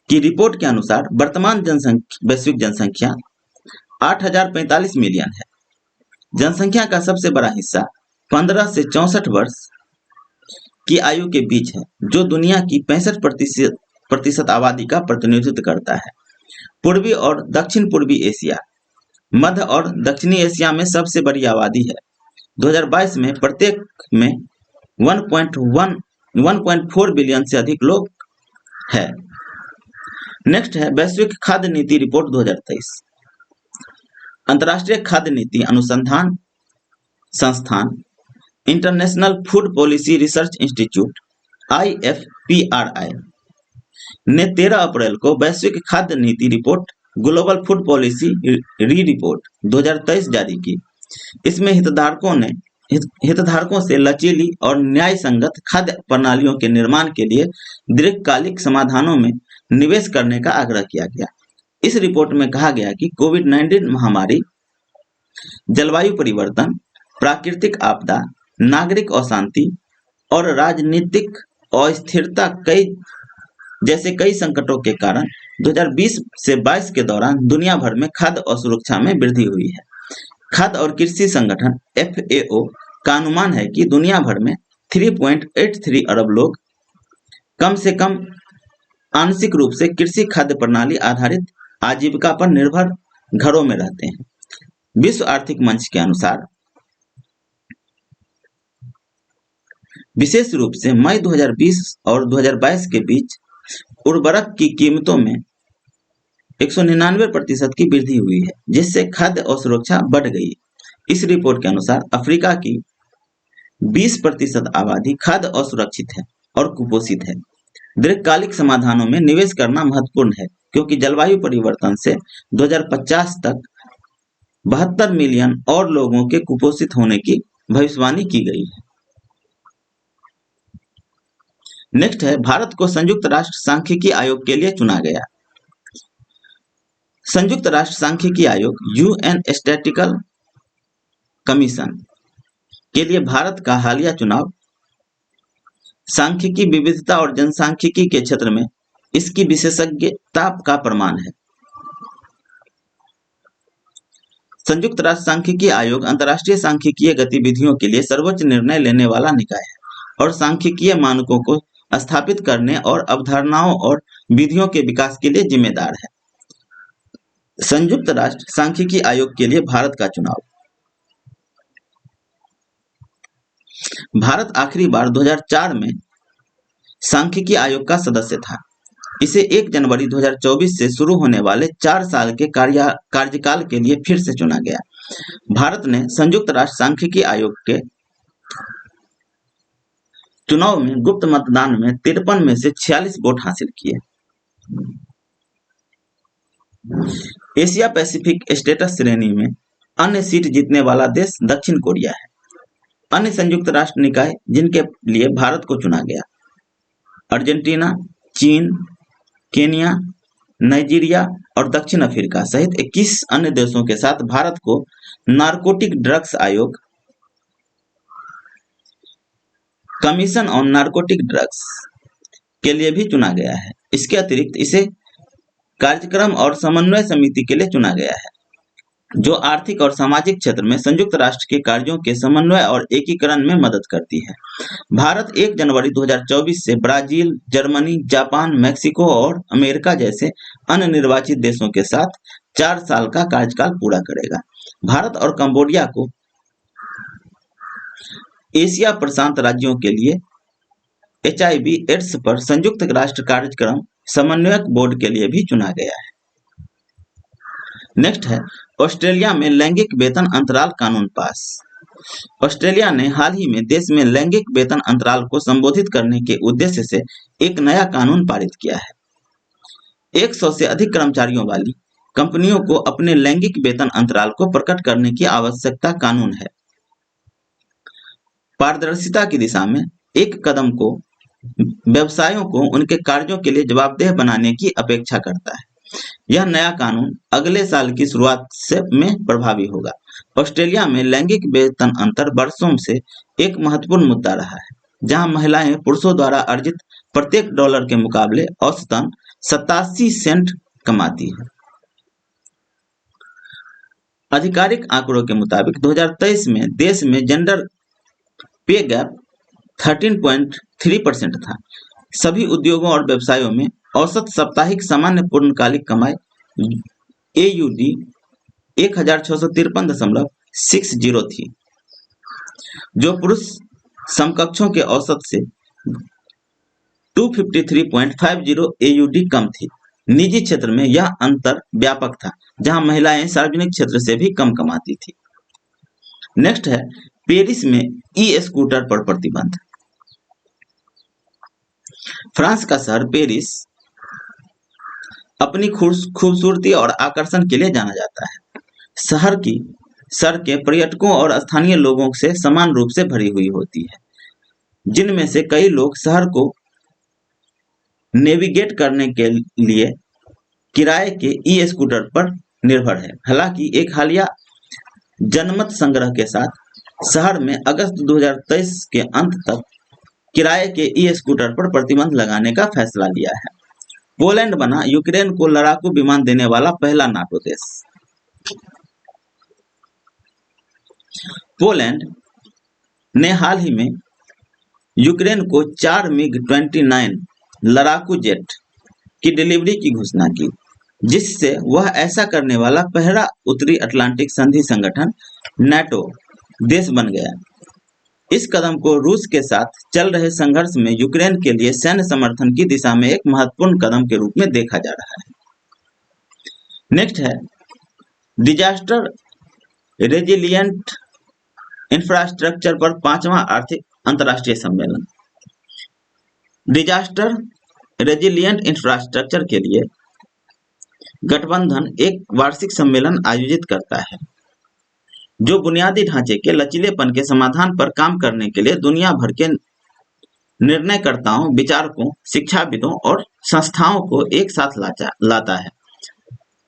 S1: की रिपोर्ट के अनुसार वर्तमान वैश्विक जनसंख्या 8045 मिलियन है। जनसंख्या का सबसे बड़ा हिस्सा 15 से 64 वर्ष की आयु के बीच है, जो दुनिया की 65% आबादी का प्रतिनिधित्व करता है। पूर्वी और दक्षिण पूर्वी एशिया, मध्य और दक्षिणी एशिया में सबसे बड़ी आबादी है। 2022 में प्रत्येक में 1.4 बिलियन से अधिक लोग हैं। नेक्स्ट है वैश्विक खाद्य नीति रिपोर्ट 2023। अंतर्राष्ट्रीय खाद्य नीति अनुसंधान संस्थान international food policy research institute IFPRI ने 13 अप्रैल को वैश्विक खाद्य नीति report global food policy report 2023 जारी की। इसमें हितधारकों से लचीली और न्याय संगत खाद्य प्रणालियों के निर्माण के लिए दीर्घकालिक समाधानों में निवेश करने का आग्रह किया गया। इस रिपोर्ट में कहा गया कि कोविड-19 महामारी, जलवायु परिवर्तन, प्राकृतिक आपदा, नागरिक अशांति और राजनीतिक अस्थिरता जैसे कई संकटों के कारण 2020 से 22 के दौरान दुनिया भर में खाद्य असुरक्षा में वृद्धि हुई है। खाद्य और कृषि संगठन FAO का अनुमान है कि दुनिया भर में 3.83 अरब लोग कम से कम आंशिक रूप से कृषि खाद्य प्रणाली आधारित आजीविका पर निर्भर घरों में रहते हैं। विश्व आर्थिक मंच के अनुसार विशेष रूप से मई 2020 और 2022 के बीच उर्वरक की कीमतों में 199% की वृद्धि हुई है, जिससे खाद्य असुरक्षा बढ़ गई। इस रिपोर्ट के अनुसार अफ्रीका की 20% आबादी खाद्य असुरक्षित है और कुपोषित है। दीर्घकालिक समाधानों में निवेश करना महत्वपूर्ण है, क्योंकि जलवायु परिवर्तन से 2050 तक 72 मिलियन और लोगों के कुपोषित होने की भविष्यवाणी की गई है। नेक्स्ट है भारत को संयुक्त राष्ट्र सांख्यिकी आयोग के लिए चुना गया। संयुक्त राष्ट्र सांख्यिकी आयोग UN स्टैटिस्टिकल कमीशन के लिए भारत का हालिया चुनाव सांख्यिकी विविधता और जनसांख्यिकी के क्षेत्र में इसकी विशेषज्ञता का प्रमाण है। संयुक्त राष्ट्र सांख्यिकी आयोग अंतर्राष्ट्रीय सांख्यिकीय गतिविधियों के लिए सर्वोच्च निर्णय लेने वाला निकाय है और सांख्यिकीय मानकों को स्थापित करने और अवधारणाओं और विधियों के विकास के लिए जिम्मेदार है। संयुक्त राष्ट्र सांख्यिकी आयोग के लिए भारत का चुनाव। भारत आखिरी बार 2004 में सांख्यिकी आयोग का सदस्य था। इसे 1 जनवरी 2024 से शुरू होने वाले 4 साल के कार्यकाल के लिए फिर से चुना गया। भारत ने संयुक्त राष्ट्र सांख्यिकी आयोग के चुनाव में गुप्त मतदान में 53 में से 46 वोट हासिल किए। एशिया पैसिफिक स्टेटस श्रेणी में अन्य सीट जीतने वाला देश दक्षिण कोरिया है। अन्य संयुक्त राष्ट्र निकाय जिनके लिए भारत को चुना गया: अर्जेंटीना, चीन, केन्या, नाइजीरिया और दक्षिण अफ्रीका सहित 21 अन्य देशों के साथ भारत को नारकोटिक ड्रग्स आयोग, कमीशन ऑन नारकोटिक ड्रग्स के लिए भी चुना गया है। इसके अतिरिक्त इसे कार्यक्रम और समन्वय समिति के लिए चुना गया है, जो आर्थिक और सामाजिक क्षेत्र में संयुक्त राष्ट्र के कार्यों के समन्वय और एकीकरण में मदद करती है। भारत 1 जनवरी 2024 से ब्राजील, जर्मनी, जापान, मैक्सिको और अमेरिका जैसे अन्य निर्वाचित देशों के साथ 4 साल का कार्यकाल पूरा करेगा। भारत और कंबोडिया को एशिया प्रशांत राज्यों के लिए HIV/AIDS पर संयुक्त राष्ट्र कार्यक्रम समन्वयक बोर्ड के लिए भी चुना गया है। नेक्स्ट है ऑस्ट्रेलिया में लैंगिक वेतन अंतराल कानून पास। ऑस्ट्रेलिया ने हाल ही में देश में लैंगिक वेतन अंतराल को संबोधित करने के उद्देश्य से एक नया कानून पारित किया है। 100 से अधिक कर्मचारियों वाली कंपनियों को अपने लैंगिक वेतन अंतराल को प्रकट करने की आवश्यकता कानून है। पारदर्शिता की दिशा में एक कदम को व्यवसायों को उनके कार्यों के लिए जवाबदेह बनाने की अपेक्षा करता है। यह नया कानून अगले साल की शुरुआत में प्रभावी होगा। ऑस्ट्रेलिया में लैंगिक वेतन अंतर वर्षों से एक महत्वपूर्ण मुद्दा रहा है, जहां महिलाएं पुरुषों द्वारा अर्जित प्रत्येक डॉलर के मुकाबले औसतन 87 सेंट कमाती है। आधिकारिक आंकड़ों के मुताबिक 2023 में देश में जेंडर पे गैप 13.3% था। सभी उद्योगों और व्यवसायों में औसत साप्ताहिक सामान्य पूर्णकालिक कमाई AUD 1653.60 थी, जो पुरुष समकक्षों के औसत से 253.50 AUD कम थी। निजी क्षेत्र में यह अंतर व्यापक था, जहां महिलाएं सार्वजनिक क्षेत्र से भी कम कमाती थी। नेक्स्ट है पेरिस में ई-स्कूटर पर प्रतिबंध। फ्रांस का शहर पेरिस अपनी खूबसूरती और आकर्षण के लिए जाना जाता है। शहर की सड़कें पर्यटकों और स्थानीय लोगों से समान रूप से भरी हुई होती है, जिनमें से कई लोग शहर को नेविगेट करने के लिए किराए के ई-स्कूटर पर निर्भर है। हालांकि एक हालिया जनमत संग्रह के साथ शहर में अगस्त 2023 के अंत तक किराए के ई-स्कूटर पर प्रतिबंध लगाने का फैसला लिया है। पोलैंड बना यूक्रेन को लड़ाकू विमान देने वाला पहला नाटो देश। पोलैंड ने हाल ही में यूक्रेन को 4 MiG-29 लड़ाकू जेट की डिलीवरी की घोषणा की, जिससे वह ऐसा करने वाला पहला उत्तरी अटलांटिक संधि संगठन नाटो देश बन गया। इस कदम को रूस के साथ चल रहे संघर्ष में यूक्रेन के लिए सैन्य समर्थन की दिशा में एक महत्वपूर्ण कदम के रूप में देखा जा रहा है। नेक्स्ट है डिजास्टर रेजिलिएंट इंफ्रास्ट्रक्चर पर 5वां आर्थिक अंतर्राष्ट्रीय सम्मेलन। डिजास्टर रेजिलिएंट इंफ्रास्ट्रक्चर के लिए गठबंधन एक वार्षिक सम्मेलन आयोजित करता है, जो बुनियादी ढांचे के लचीलेपन के समाधान पर काम करने के लिए दुनिया भर के निर्णयकर्ताओं, विचारकों, शिक्षाविदों और संस्थाओं को एक साथ लाता है।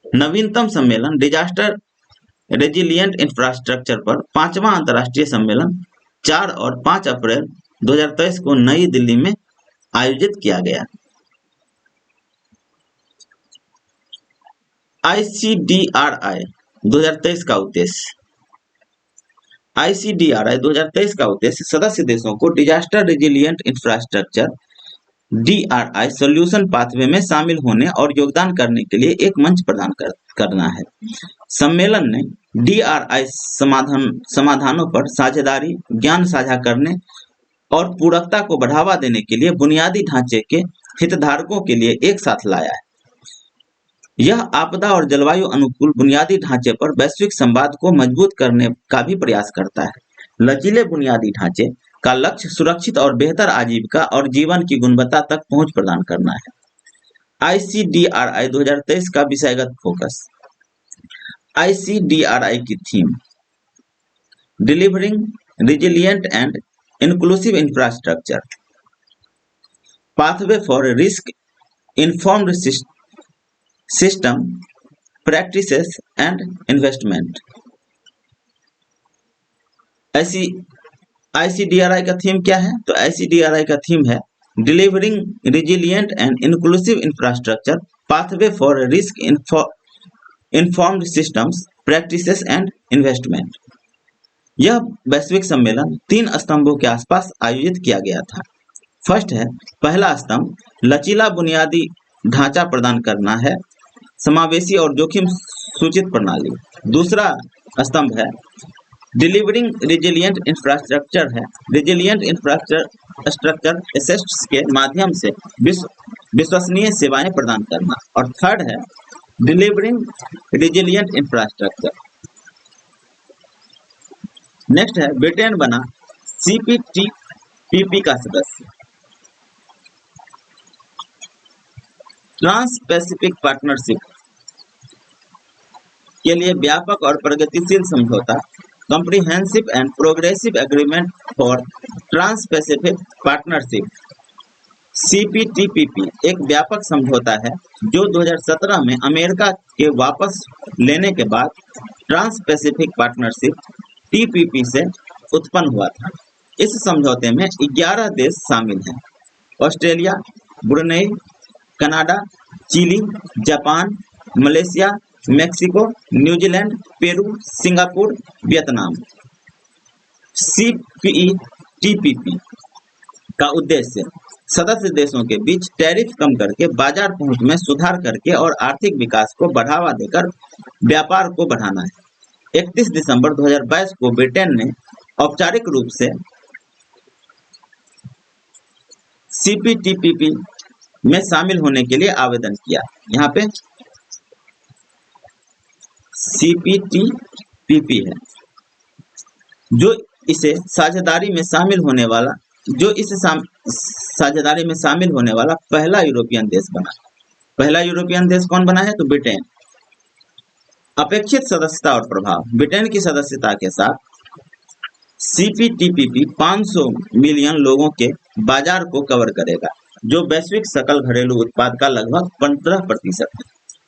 S1: नवीनतम सम्मेलन डिजास्टर रेजिलिएंट इंफ्रास्ट्रक्चर पर 5वां अंतर्राष्ट्रीय सम्मेलन 4 और 5 अप्रैल 2023 को नई दिल्ली में आयोजित किया गया। ICDRI 2023 का उद्देश्य। ICDRI 2023 का उद्देश्य सदस्य देशों को disaster resilient infrastructure DRI solution pathway में शामिल होने और योगदान करने के लिए एक मंच प्रदान करना है। सम्मेलन ने DRI समाधानों पर साझेदारी, ज्ञान साझा करने और पूरकता को बढ़ावा देने के लिए बुनियादी ढांचे के हितधारकों के लिए एक साथ लाया है। यह आपदा और जलवायु अनुकूल बुनियादी ढांचे पर वैश्विक संवाद को मजबूत करने का भी प्रयास करता है। लचीले बुनियादी ढांचे का लक्ष्य सुरक्षित और बेहतर आजीविका और जीवन की गुणवत्ता तक पहुंच प्रदान करना है। ICDRI 2023 का विषयगत फोकस। ICDRI की theme delivering resilient and inclusive infrastructure, pathway for risk informed system practices and investment. ICDRI का थीम क्या है? तो ICDRI का थीम है delivering resilient and inclusive infrastructure, pathway for risk informed systems practices and investment. यह वैश्विक सम्मेलन 3 स्तंभों के आसपास आयोजित किया गया था। फर्स्ट है, पहला स्तंभ लचीला बुनियादी ढांचा प्रदान करना है, समावेशी और जोखिम सूचित प्रणाली। दूसरा स्तंभ है डिलीवरिंग रिजिलियंट इंफ्रास्ट्रक्चर है, रिजिलियंट इंफ्रास्ट्रक्चर एसेट्स के माध्यम से विश्वसनीय सेवाएं प्रदान करना। और थर्ड है डिलीवरिंग रिजिलियंट इंफ्रास्ट्रक्चर। नेक्स्ट है, ब्रिटेन बना CPTPP का सदस्य। ट्रांस पैसिफिक पार्टनरशिप के लिए व्यापक और प्रगतिशील समझौता, comprehensive and progressive agreement for trans Pacific partnership CPTPP एक व्यापक समझौता है जो 2017 में अमेरिका के वापस लेने के बाद ट्रांस पैसिफिक पार्टनरशिप TPP से उत्पन्न हुआ था। इस समझौते में 11 देश शामिल हैं: Australia, Brunei, Canada, Chile, Japan, Malaysia, Mexico, New Zealand, Peru, Singapore, Vietnam. CPTPP का उद्देश्य सदस्य देशों के बीच टैरिफ कम करके बाजार पहुंच में सुधार करके और आर्थिक विकास को बढ़ावा देकर व्यापार को बढ़ाना है। 31 दिसंबर 2022 को ब्रिटेन ने औपचारिक रूप से CPTPP में शामिल होने के लिए आवेदन किया। यहाँ पे CPTPP है जो इसे साझेदारी में शामिल होने वाला पहला यूरोपियन देश बना। पहला यूरोपियन देश कौन बना है? तो ब्रिटेन। अपेक्षित सदस्यता और प्रभाव। ब्रिटेन की सदस्यता के साथ CPTPP 500 मिलियन लोगों के बाजार को कवर करेगा, जो वैश्विक सकल घरेलू उत्पाद का लगभग 15% है।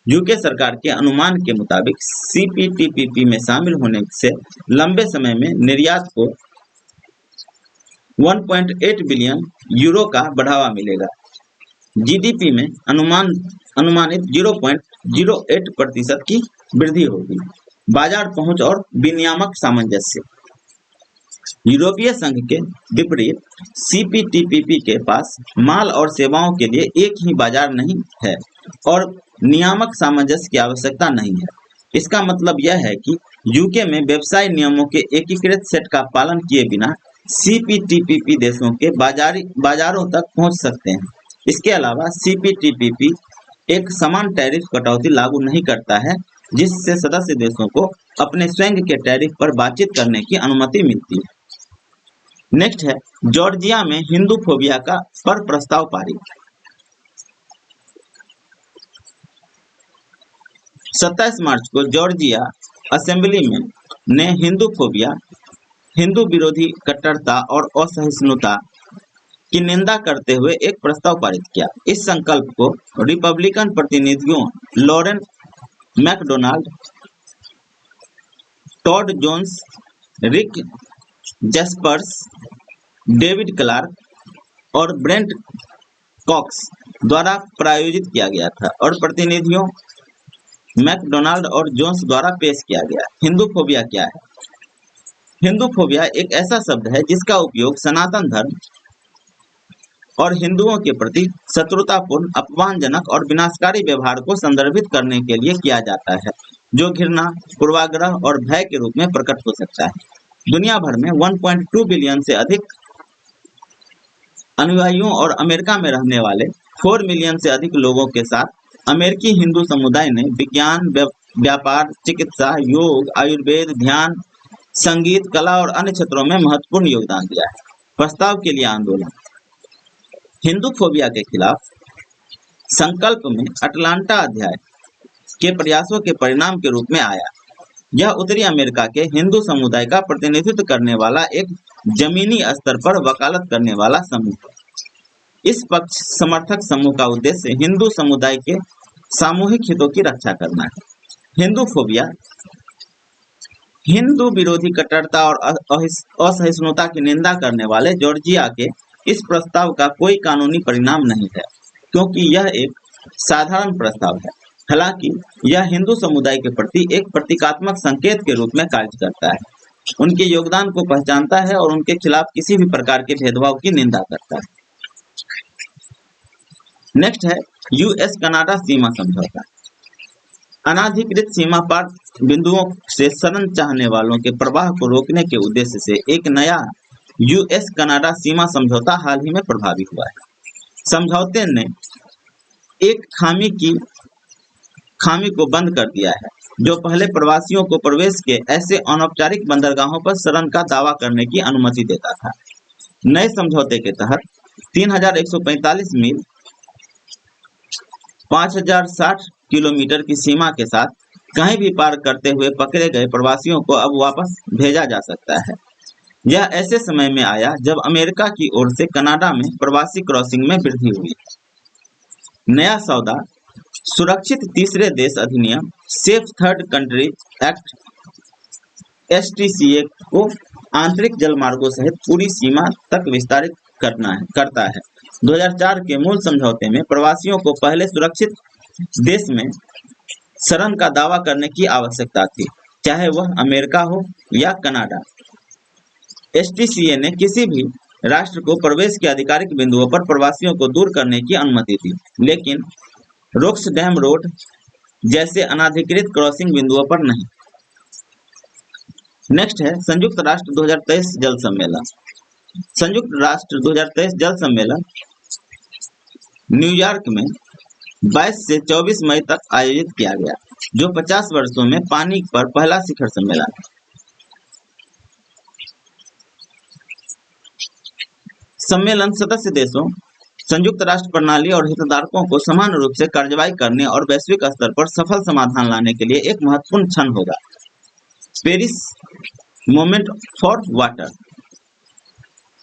S1: यूके सरकार के अनुमान के मुताबिक CPTPP में शामिल होने से लंबे समय में निर्यात को 1.8 बिलियन यूरो का बढ़ावा मिलेगा। GDP में अनुमानित 0.08% की वृद्धि होगी। बाजार पहुंच और विनियामक सामंजस्य। यूरोपीय संघ के विपरीत CPTPP के पास माल और सेवाओं के लिए एक ही बाजार नहीं है और नियामक सामंजस्य की आवश्यकता नहीं है। इसका मतलब यह है कि यूके में व्यवसाय नियमों के एकीकृत सेट का पालन किए बिना CPTPP देशों के बाजारों तक पहुंच सकते हैं। इसके अलावा CPTPP एक समान टैरिफ कटौती लागू नहीं करता है, जिससे सदस्य देशों को अपने स्वयं के टैरिफ पर बातचीत करने की अनुमति मिलती है। नेक्स्ट है, जॉर्जिया में हिंदू फोबिया का पर प्रस्ताव पारित। 27 मार्च को जॉर्जिया असेंबली ने हिंदू फोबिया, हिंदू विरोधी कट्टरता और असहिष्णुता की निंदा करते हुए एक प्रस्ताव पारित किया। इस संकल्प को रिपब्लिकन प्रतिनिधियों लॉरेन मैकडोनाल्ड, टॉड जोन्स, रिक जैस्पर्स, डेविड क्लार्क और ब्रेंट कॉक्स द्वारा प्रायोजित किया गया था और प्रतिनिधियों मैकडोनाल्ड और जोन्स द्वारा पेश किया गया। हिंदू फोबिया क्या है? हिंदू फोबिया एक ऐसा शब्द है जिसका उपयोग सनातन धर्म और हिंदुओं के प्रति शत्रुतापूर्ण, अपमानजनक और विनाशकारी व्यवहार को संदर्भित करने के लिए किया जाता है, जो घृणा, पूर्वाग्रह और भय के रूप में प्रकट हो सकता है। दुनिया भर में 1.2 बिलियन से अधिक अनुयायियों और अमेरिका में रहने वाले 4 मिलियन से अधिक लोगों के साथ अमेरिकी हिंदू समुदाय ने विज्ञान, व्यापार, चिकित्सा, योग, आयुर्वेद, ध्यान, संगीत, कला और अन्य क्षेत्रों में महत्वपूर्ण योगदान दिया है। प्रस्ताव के लिए आंदोलन। हिंदू फोबिया के खिलाफ संकल्प में अटलांटा अध्याय के प्रयासों के परिणाम के रूप में आया। यह उत्तरी अमेरिका के हिंदू समुदाय का प्रतिनिधित्व करने वाला एक जमीनी स्तर पर वकालत करने वाला समूह है। इस पक्ष समर्थक समूह का उद्देश्य हिंदू समुदाय के सामूहिक हितों की रक्षा करना है। हिंदू फोबिया हिंदू विरोधी कट्टरता और असहिष्णुता की निंदा करने वाले जॉर्जिया के इस प्रस्ताव का कोई कानूनी परिणाम नहीं है, क्योंकि यह एक साधारण प्रस्ताव है। हालांकि यह हिंदू समुदाय के प्रति एक प्रतीकात्मक संकेत के रूप में कार्य करता है, उनके योगदान को पहचानता है और उनके खिलाफ किसी भी प्रकार के भेदभाव की निंदा करता है। नेक्स्ट है यूएस कनाडा सीमा समझौता। अनाधिकृत सीमा पार बिंदुओं से शरण चाहने वालों के प्रवाह को रोकने के उद्देश्य से एक नया यूएस कनाडा सीमा समझौता हाल ही में प्रभावी हुआ है। समझौते ने एक खामी को बंद कर दिया है, जो पहले प्रवासियों को प्रवेश के ऐसे अनौपचारिक बंदरगाहों पर शरण का दावा करने की अनुमति देता था। नए समझौते के तहत 3145 मील 5060 किलोमीटर की सीमा के साथ कहीं भी पार करते हुए पकड़े गए प्रवासियों को अब वापस भेजा जा सकता है। यह ऐसे समय में आया जब अमेरिका की ओर से कनाडा में प्रवासी क्रॉसिंग में वृद्धि हुई। नया सौदा सुरक्षित तीसरे देश अधिनियम सेफ थर्ड कंट्रीज एक्ट एसटीसीए को आंतरिक जलमार्गों सहित पूरी सीमा तक विस्तारित करता है। 2004 के मूल समझौते में प्रवासियों को पहले सुरक्षित देश में शरण का दावा करने की आवश्यकता थी, चाहे वह अमेरिका हो या कनाडा। एसटीसीए ने किसी भी राष्ट्र को प्रवेश के आधिकारिक बिंदुओं पर प्रवासियों को दूर करने की अनुमति दी, लेकिन रोक्सडैम रोड जैसे अनाधिकृत क्रॉसिंग बिंदुओं पर नहीं। नेक्स्ट है संयुक्त राष्ट्र 2023 जल सम्मेलन। संयुक्त राष्ट्र 2023 जल सम्मेलन न्यूयॉर्क में 22 से 24 मई तक आयोजित किया गया, जो 50 वर्षों में पानी पर पहला शिखर सम्मेलन है। सम्मेलन सदस्य देशों, संयुक्त राष्ट्र प्रणाली और हितधारकों को समान रूप से कार्रवाई करने और वैश्विक स्तर पर सफल समाधान लाने के लिए एक महत्वपूर्ण क्षण होगा। पेरिस मोमेंट फॉर वाटर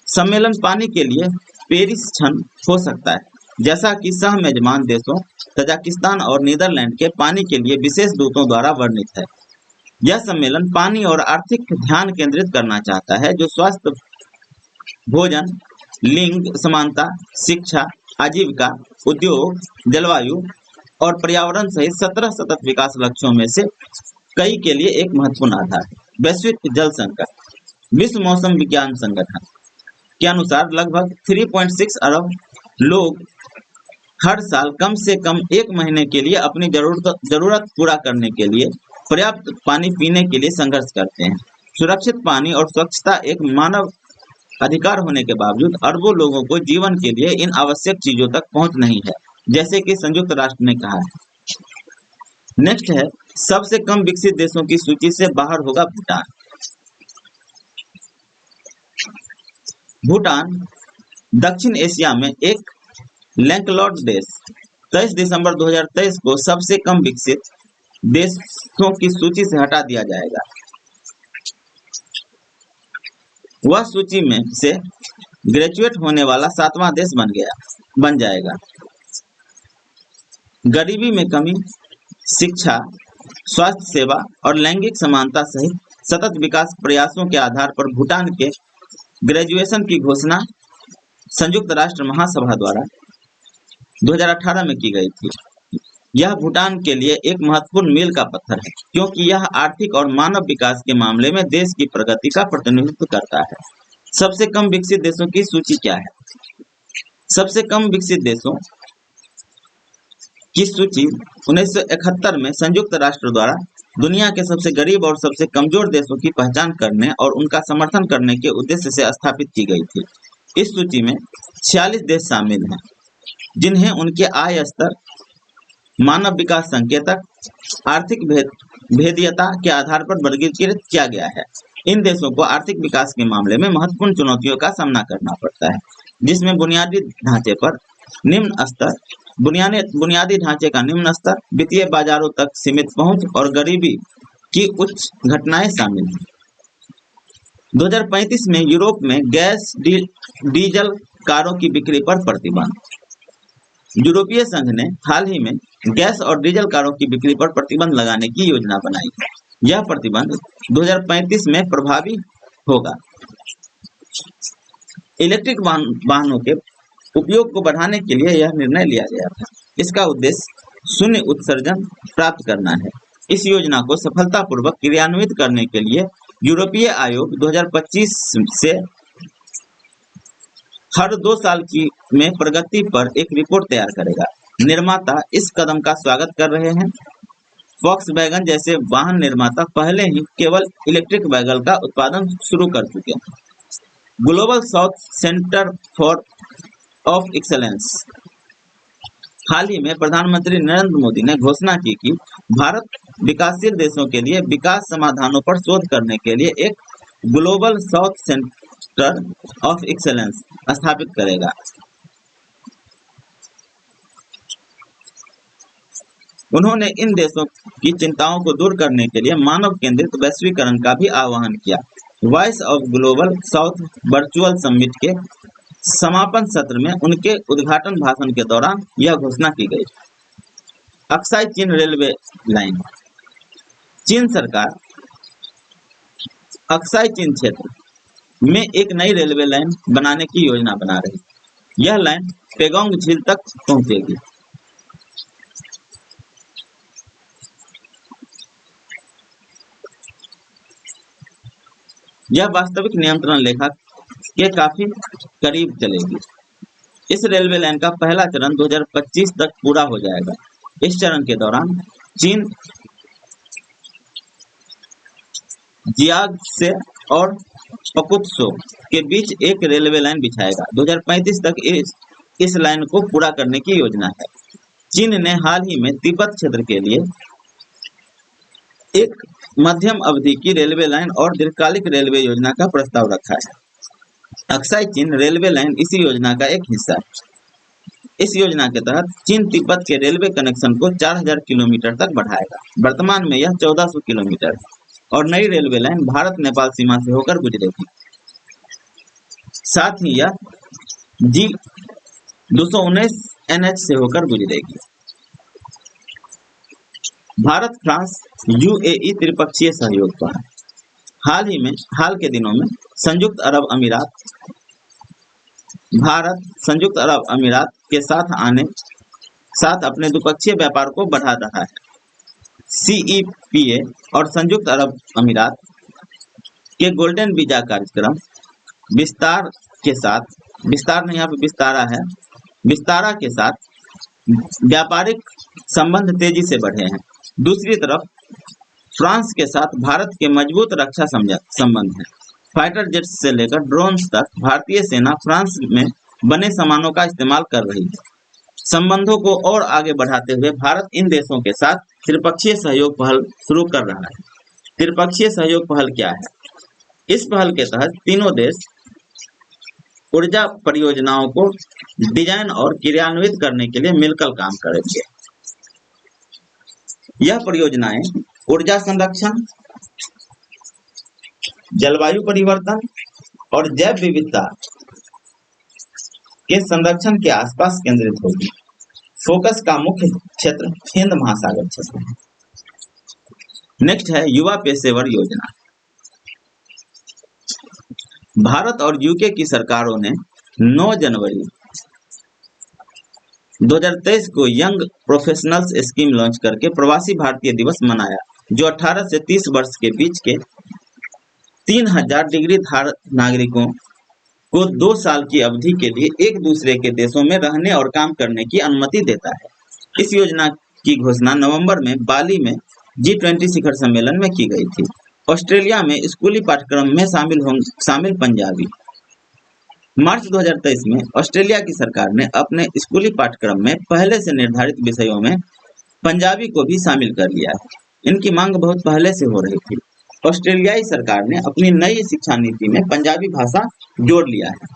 S1: सम्मेलन पानी के लिए पेरिस क्षण हो सकता है, जैसा कि सह मेजबान देशों तजाकिस्तान और नीदरलैंड के पानी के लिए विशेष दूतों द्वारा वर्णित है। यह सम्मेलन पानी और आर्थिक ध्यान केंद्रित करना चाहता है, जो स्वास्थ्य, भोजन, लिंग समानता, शिक्षा, आजीविका, उद्योग, जलवायु और पर्यावरण सहित 17 सतत विकास लक्ष्यों में से कई के लिए एक महत्वपूर्ण आधार है। वैश्विक जल संकट। विश्व मौसम विज्ञान संगठन के अनुसार लगभग 3.6 अरब लोग हर साल कम से कम 1 महीने के लिए अपनी जरूरत पूरा करने के लिए पर्याप्त पानी पीने के लिए संघर्ष करते हैं। सुरक्षित पानी और स्वच्छता एक मानव अधिकार होने के बावजूद अरबों लोगों को जीवन के लिए इन आवश्यक चीजों तक पहुंच नहीं है, जैसे कि संयुक्त राष्ट्र ने कहा है। नेक्स्ट है सबसे कम विकसित देशों की सूची से बाहर होगा भूटान। भूटान दक्षिण एशिया में एक लैंडलॉर्ड देश 23 दिसंबर 2023 को सबसे कम विकसित देशों की सूची से हटा दिया जाएगा। वह सूची में से ग्रेजुएट होने वाला 7वां देश बन जाएगा। गरीबी में कमी, शिक्षा, स्वास्थ्य सेवा और लैंगिक समानता सहित सतत विकास प्रयासों के आधार पर भूटान के ग्रेजुएशन की घोषणा संयुक्त राष्ट्र महासभा द्वारा 2018 में की गई थी। यह भूटान के लिए एक महत्वपूर्ण मील का पत्थर है, क्योंकि यह आर्थिक और मानव विकास के मामले में देश की प्रगति का प्रतिनिधित्व करता है। सबसे कम विकसित देशों की सूची क्या है? सबसे कम विकसित देशों की सूची 1971 में संयुक्त राष्ट्र द्वारा दुनिया के सबसे गरीब और सबसे कमजोर देशों की पहचान करने और उनका समर्थन करने के उद्देश्य से स्थापित की गई थी। इस सूची में 46 देश शामिल हैं। जिन्हें उनके आय स्तर, मानव विकास संकेतक, आर्थिक भेदियता के आधार पर वर्गीकृत किया गया है। इन देशों को आर्थिक विकास के मामले में महत्वपूर्ण चुनौतियों का सामना करना पड़ता है, जिसमें बुनियादी ढांचे पर निम्न स्तर, बुनियादी ढांचे का निम्न स्तर, वित्तीय बाजारों तक सीमित पहुंच और गरीबी की उच्च घटनाएं शामिल हैं। 2035 में यूरोप में गैस डीजल कारों की बिक्री पर प्रतिबंध। यूरोपीय संघ ने हाल ही में गैस और डीजल कारों की बिक्री पर प्रतिबंध लगाने की योजना बनाई है। यह प्रतिबंध 2035 में प्रभावी होगा। इलेक्ट्रिक वाहनों के उपयोग को बढ़ाने के लिए यह निर्णय लिया गया था। इसका उद्देश्य शून्य उत्सर्जन प्राप्त करना है। इस योजना को सफलतापूर्वक क्रियान्वित करने के लिए यूरोपीय आयोग 2025 से हर 2 साल में प्रगति पर एक रिपोर्ट तैयार करेगा। निर्माता इस कदम का स्वागत कर रहे हैं। वॉक्सवैगन जैसे वाहन निर्माता पहले ही केवल इलेक्ट्रिक व्हीकल का उत्पादन शुरू कर चुके हैं। Global south centre of excellence. हाल ही में प्रधानमंत्री नरेंद्र मोदी ने घोषणा की कि भारत विकासशील देशों के लिए विकास समाधानों पर शोध करने के लिए एक global south centre of excellence स्थापित करेगा। उन्होंने इन देशों की चिंताओं को दूर करने के लिए मानव केंद्रित वैश्वीकरण का भी आह्वान किया। Voice of global south virtual summit के समापन सत्र में उनके उद्घाटन भाषण के दौरान यह घोषणा की गई। अक्साई चीन रेलवे लाइन। चीन सरकार अक्साई चीन क्षेत्र में एक नई रेलवे लाइन बनाने की योजना बना रही है। यह लाइन पेगोंग झील तक पहुंचेगी। यह वास्तविक नियंत्रण रेखा के काफी करीब चलेगी। इस रेलवे लाइन का पहला चरण 2025 तक पूरा हो जाएगा। इस चरण के दौरान चीन जियांगसे और पकुत्सो के बीच एक रेलवे लाइन बिछाएगा। 2035 तक इस लाइन को पूरा करने की योजना है। चीन ने हाल ही में तिब्बत क्षेत्र के लिए एक मध्यम अवधि की रेलवे लाइन और दीर्घकालिक रेलवे योजना का प्रस्ताव रखा है। अक्साई चीन रेलवे लाइन इसी योजना का एक हिस्सा है। इस योजना के तहत चीन तिब्बत के रेलवे कनेक्शन को 4000 किलोमीटर तक बढ़ाएगा। वर्तमान में यह 1400 किलोमीटर है और नई रेलवे लाइन भारत नेपाल सीमा से होकर गुजरेगी। साथ ही यह G219 NH से होकर गुजरेगी। भारत फ्रांस UAE त्रिपक्षीय सहयोग पर। हाल के दिनों में भारत संयुक्त अरब अमीरात के साथ अपने द्विपक्षीय व्यापार को बढ़ा रहा है। CEPA और संयुक्त अरब अमीरात के गोल्डन वीजा कार्यक्रम विस्तारा के साथ व्यापारिक संबंध तेजी से बढ़े हैं। दूसरी तरफ फ्रांस के साथ भारत के मजबूत रक्षा संबंध हैं। फाइटर जेट्स से लेकर ड्रोन्स तक भारतीय सेना फ्रांस में बने सामानों का इस्तेमाल कर रही है। संबंधों को और आगे बढ़ाते हुए भारत इन देशों के साथ त्रिपक्षीय सहयोग पहल शुरू कर रहा है। त्रिपक्षीय सहयोग पहल क्या है? इस पहल के तहत तीनों देश ऊर्जा परियोजनाओं को डिजाइन और क्रियान्वित करने के लिए मिलकर काम करेंगे। यह परियोजनाएं ऊर्जा संरक्षण, जलवायु परिवर्तन और जैव विविधता के संरक्षण के आसपास केंद्रित होगी। फोकस का मुख्य क्षेत्र हिंद महासागर क्षेत्र है। नेक्स्ट है युवा पेशेवर योजना। भारत और यूके की सरकारों ने 9 जनवरी 2023 को यंग प्रोफेशनल्स स्कीम लॉन्च करके प्रवासी भारतीय दिवस मनाया, जो 18 से 30 वर्ष के बीच के 3000 डिग्री धारक नागरिकों को 2 साल की अवधि के लिए एक दूसरे के देशों में रहने और काम करने की अनुमति देता है। इस योजना की घोषणा नवंबर में बाली में G20 शिखर सम्मेलन में की गई थी। ऑस्ट्रेलिया में स्कूली पाठ्यक्रम में शामिल पंजाबी मार्च 2023 में ऑस्ट्रेलिया की सरकार ने अपने स्कूली पाठ्यक्रम में पहले से निर्धारित विषयों में पंजाबी को भी शामिल कर लिया है। इनकी मांग बहुत पहले से हो रही थी। ऑस्ट्रेलियाई सरकार ने अपनी नई शिक्षा नीति में पंजाबी भाषा जोड़ लिया है।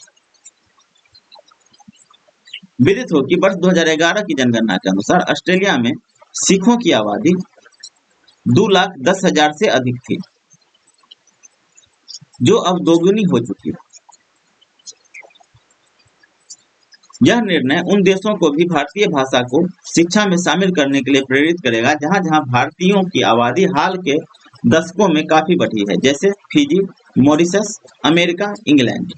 S1: विदित हो कि वर्ष 2011 की जनगणना के अनुसार ऑस्ट्रेलिया में सिखों की आबादी 2,10,000 से अधिक थी, जो अब दोगुनी हो चुकी है। यह निर्णय उन देशों को भी भारतीय भाषा को शिक्षा में शामिल करने के लिए प्रेरित करेगा जहां जहां भारतीयों की आबादी हाल के दशकों में काफी बढ़ी है, जैसे Fiji, Mauritius, America, England.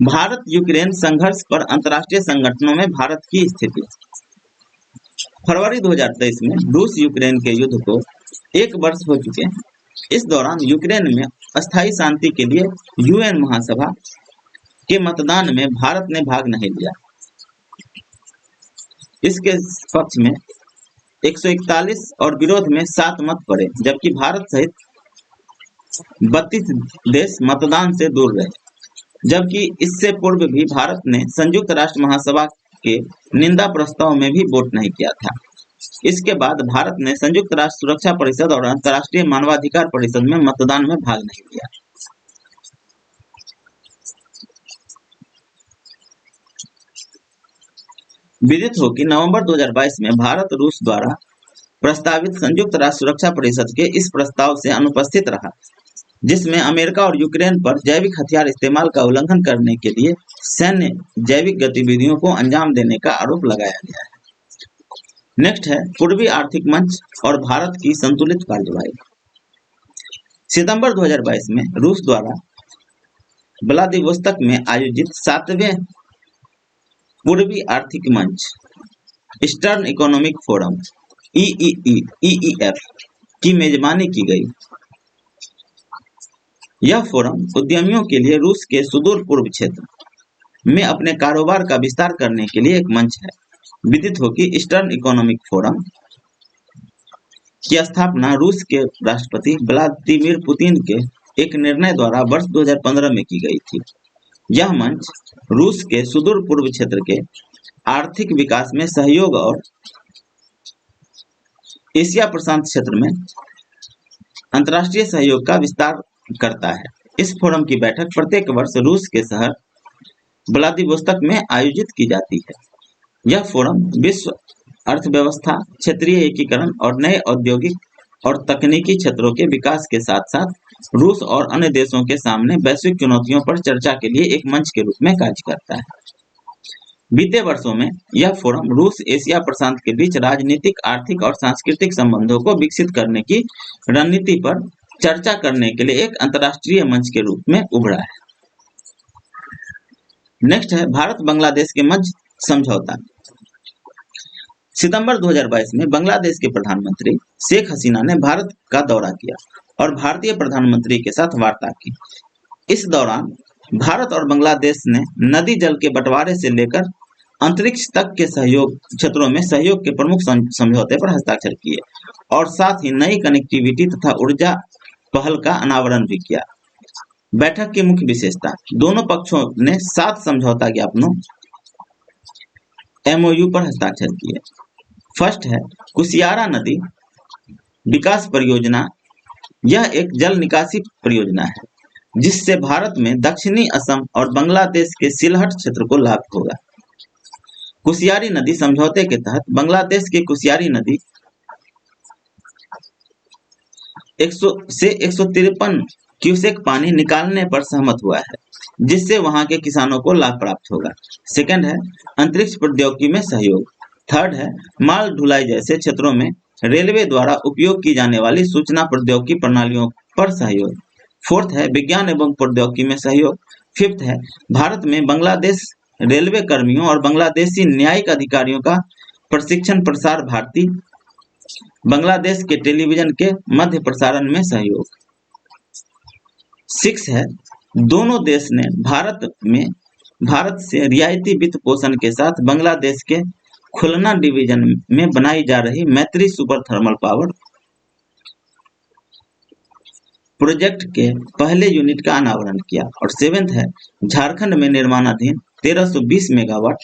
S1: Bharat Ukraine संघर्ष पर अंतर्राष्ट्रीय संगठनों में भारत की स्थिति। फरवरी 2023 में रूस यूक्रेन के युद्ध को 1 वर्ष हो चुके हैं। इस दौरान यूक्रेन में अस्थायी शांति के लिए यूएन महासभा के मतदान में भारत ने भाग नहीं लिया। इसके पक्ष में 141 और विरोध में 7 मत पड़े, जबकि भारत सहित 32 देश मतदान से दूर रहे। जबकि इससे पूर्व भी भारत ने संयुक्त राष्ट्र महासभा के निंदा प्रस्ताव में भी वोट नहीं किया था। इसके बाद भारत ने संयुक्त राष्ट्र सुरक्षा परिषद और अंतर्राष्ट्रीय मानवाधिकार परिषद में मतदान में भाग नहीं लिया। विदित हो कि नवंबर 2022 में भारत रूस द्वारा प्रस्तावित संयुक्त राष्ट्र सुरक्षा परिषद के इस प्रस्ताव से अनुपस्थित रहा, जिसमें अमेरिका और यूक्रेन पर जैविक हथियार इस्तेमाल का उल्लंघन करने के लिए सैन्य जैविक गतिविधियों को अंजाम देने का आरोप लगाया गया है। नेक्स्ट है पूर्वी आर्थिक मंच और भारत की संतुलित कार्यवाही। सितंबर 2022 में रूस द्वारा व्लादिवोस्तोक में आयोजित 7वें पूर्वी आर्थिक मंच ईस्टर्न इकोनॉमिक फोरम EEF की मेजबानी की गई। यह फोरम उद्यमियों के लिए रूस के सुदूर पूर्व क्षेत्र में अपने कारोबार का विस्तार करने के लिए एक मंच है। विदित हो कि ईस्टर्न इकोनॉमिक फोरम की स्थापना रूस के राष्ट्रपति व्लादिमीर पुतिन के एक निर्णय द्वारा वर्ष 2015 में की गई थी। यह मंच रूस के सुदूर पूर्व क्षेत्र के आर्थिक विकास में सहयोग और एशिया प्रशांत क्षेत्र में अंतर्राष्ट्रीय सहयोग का विस्तार करता है। इस फोरम की बैठक प्रत्येक वर्ष रूस के शहर व्लादिवोस्तोक में आयोजित की जाती है। यह फोरम विश्व अर्थव्यवस्था, क्षेत्रीय एकीकरण और नए औद्योगिक और तकनीकी क्षेत्रों के विकास के साथ साथ रूस और अन्य देशों के सामने वैश्विक चुनौतियों पर चर्चा के लिए एक मंच के रूप में कार्य करता है। बीते वर्षों में यह फोरम रूस एशिया प्रशांत के बीच राजनीतिक, आर्थिक और सांस्कृतिक संबंधों को विकसित करने की रणनीति पर चर्चा करने के लिए एक अंतर्राष्ट्रीय मंच के रूप में उभरा है। नेक्स्ट है भारत बांग्लादेश के मध्य समझौता। सितंबर 2022 में बांग्लादेश के प्रधानमंत्री शेख हसीना ने भारत का दौरा किया और भारतीय प्रधानमंत्री के साथ वार्ता की। इस दौरान भारत और बांग्लादेश ने नदी जल के बंटवारे से लेकर अंतरिक्ष तक के सहयोग क्षेत्रों में सहयोग के प्रमुख समझौते पर हस्ताक्षर किए और साथ ही नई कनेक्टिविटी तथा ऊर्जा पहल का अनावरण भी किया। बैठक की मुख्य विशेषता, दोनों पक्षों ने 7 समझौता ज्ञापनों MOU पर हस्ताक्षर किए। फर्स्ट है कुशियारा नदी विकास परियोजना। यह एक जल निकासी परियोजना है जिससे भारत में दक्षिणी असम और बांग्लादेश के सिलहट क्षेत्र को लाभ होगा। कुशियारी नदी समझौते के तहत बांग्लादेश की कुशियारी नदी 100 से 153 क्यूसेक पानी निकालने पर सहमत हुआ है, जिससे वहां के किसानों को लाभ प्राप्त होगा। सेकंड है अंतरिक्ष प्रौद्योगिकी में सहयोग। थर्ड है माल ढुलाई जैसे क्षेत्रों में रेलवे द्वारा उपयोग की जाने वाली सूचना प्रौद्योगिकी प्रणालियों पर सहयोग। फोर्थ है विज्ञान एवं प्रौद्योगिकी में सहयोग। फिफ्थ है भारत में बांग्लादेश रेलवे कर्मियों और बांग्लादेशी न्यायिक अधिकारियों का प्रशिक्षण प्रसार भारती बांग्लादेश के टेलीविजन के मध्य प्रसारण में सहयोग। 6 है दोनों देश ने भारत से रियायती वित्त पोषण के साथ बांग्लादेश के खुलना डिवीजन में बनाई जा रही मैत्री सुपर थर्मल पावर प्रोजेक्ट के पहले यूनिट का अनावरण किया। और 7th है, झारखंड में निर्माणाधीन 1320 मेगावाट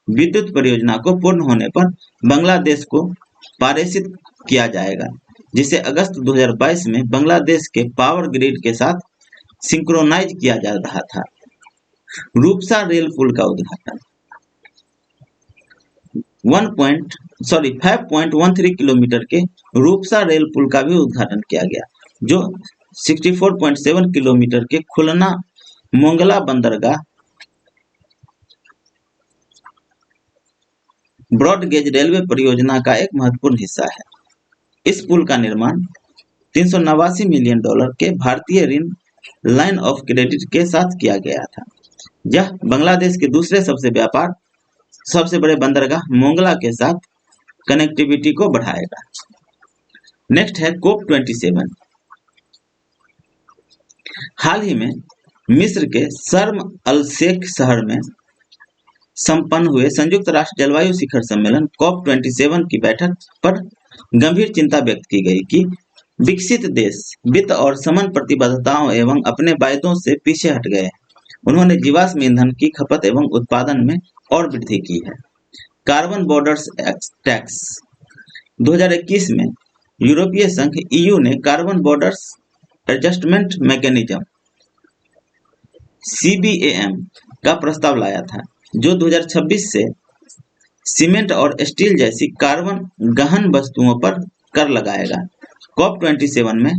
S1: विद्युत परियोजना को पूर्ण होने पर बांग्लादेश को पारेषित किया जाएगा, जिसे अगस्त 2022 में बांग्लादेश के पावर ग्रिड के साथ सिंक्रोनाइज किया जा रहा था। रूपसा रेल पुल का उद्घाटन 5.13 किलोमीटर के रूपसा रेल पुल का भी उद्घाटन किया गया, जो 64.7 किलोमीटर के खुलना मोंगला बंदरगाह ब्रॉड गेज रेलवे परियोजना का एक महत्वपूर्ण हिस्सा है। इस पुल का निर्माण $389 मिलियन के भारतीय ऋण लाइन ऑफ क्रेडिट के साथ किया गया था। यह बांग्लादेश के दूसरे सबसे बड़े बंदरगाह मोंगला के साथ कनेक्टिविटी को बढ़ाएगा। नेक्स्ट है COP27। हाल ही में मिस्र के शर्म अल शेख शहर में संपन्न हुए संयुक्त राष्ट्र जलवायु शिखर सम्मेलन COP27 की बैठक पर गंभीर चिंता व्यक्त की गई कि विकसित देश वित्त और समान प्रतिबद्धताओं एवं अपने वायदों से पीछे हट गए हैं। उन्होंने जीवाश्म ईंधन की खपत एवं उत्पादन में और वृद्धि की है। कार्बन बॉर्डर्स टैक्स 2021 में यूरोपीय संघ EU ने carbon borders adjustment mechanism CBAM का प्रस्ताव लाया था, जो 2026 से सीमेंट और स्टील जैसी कार्बन गहन वस्तुओं पर कर लगाएगा। COP27 में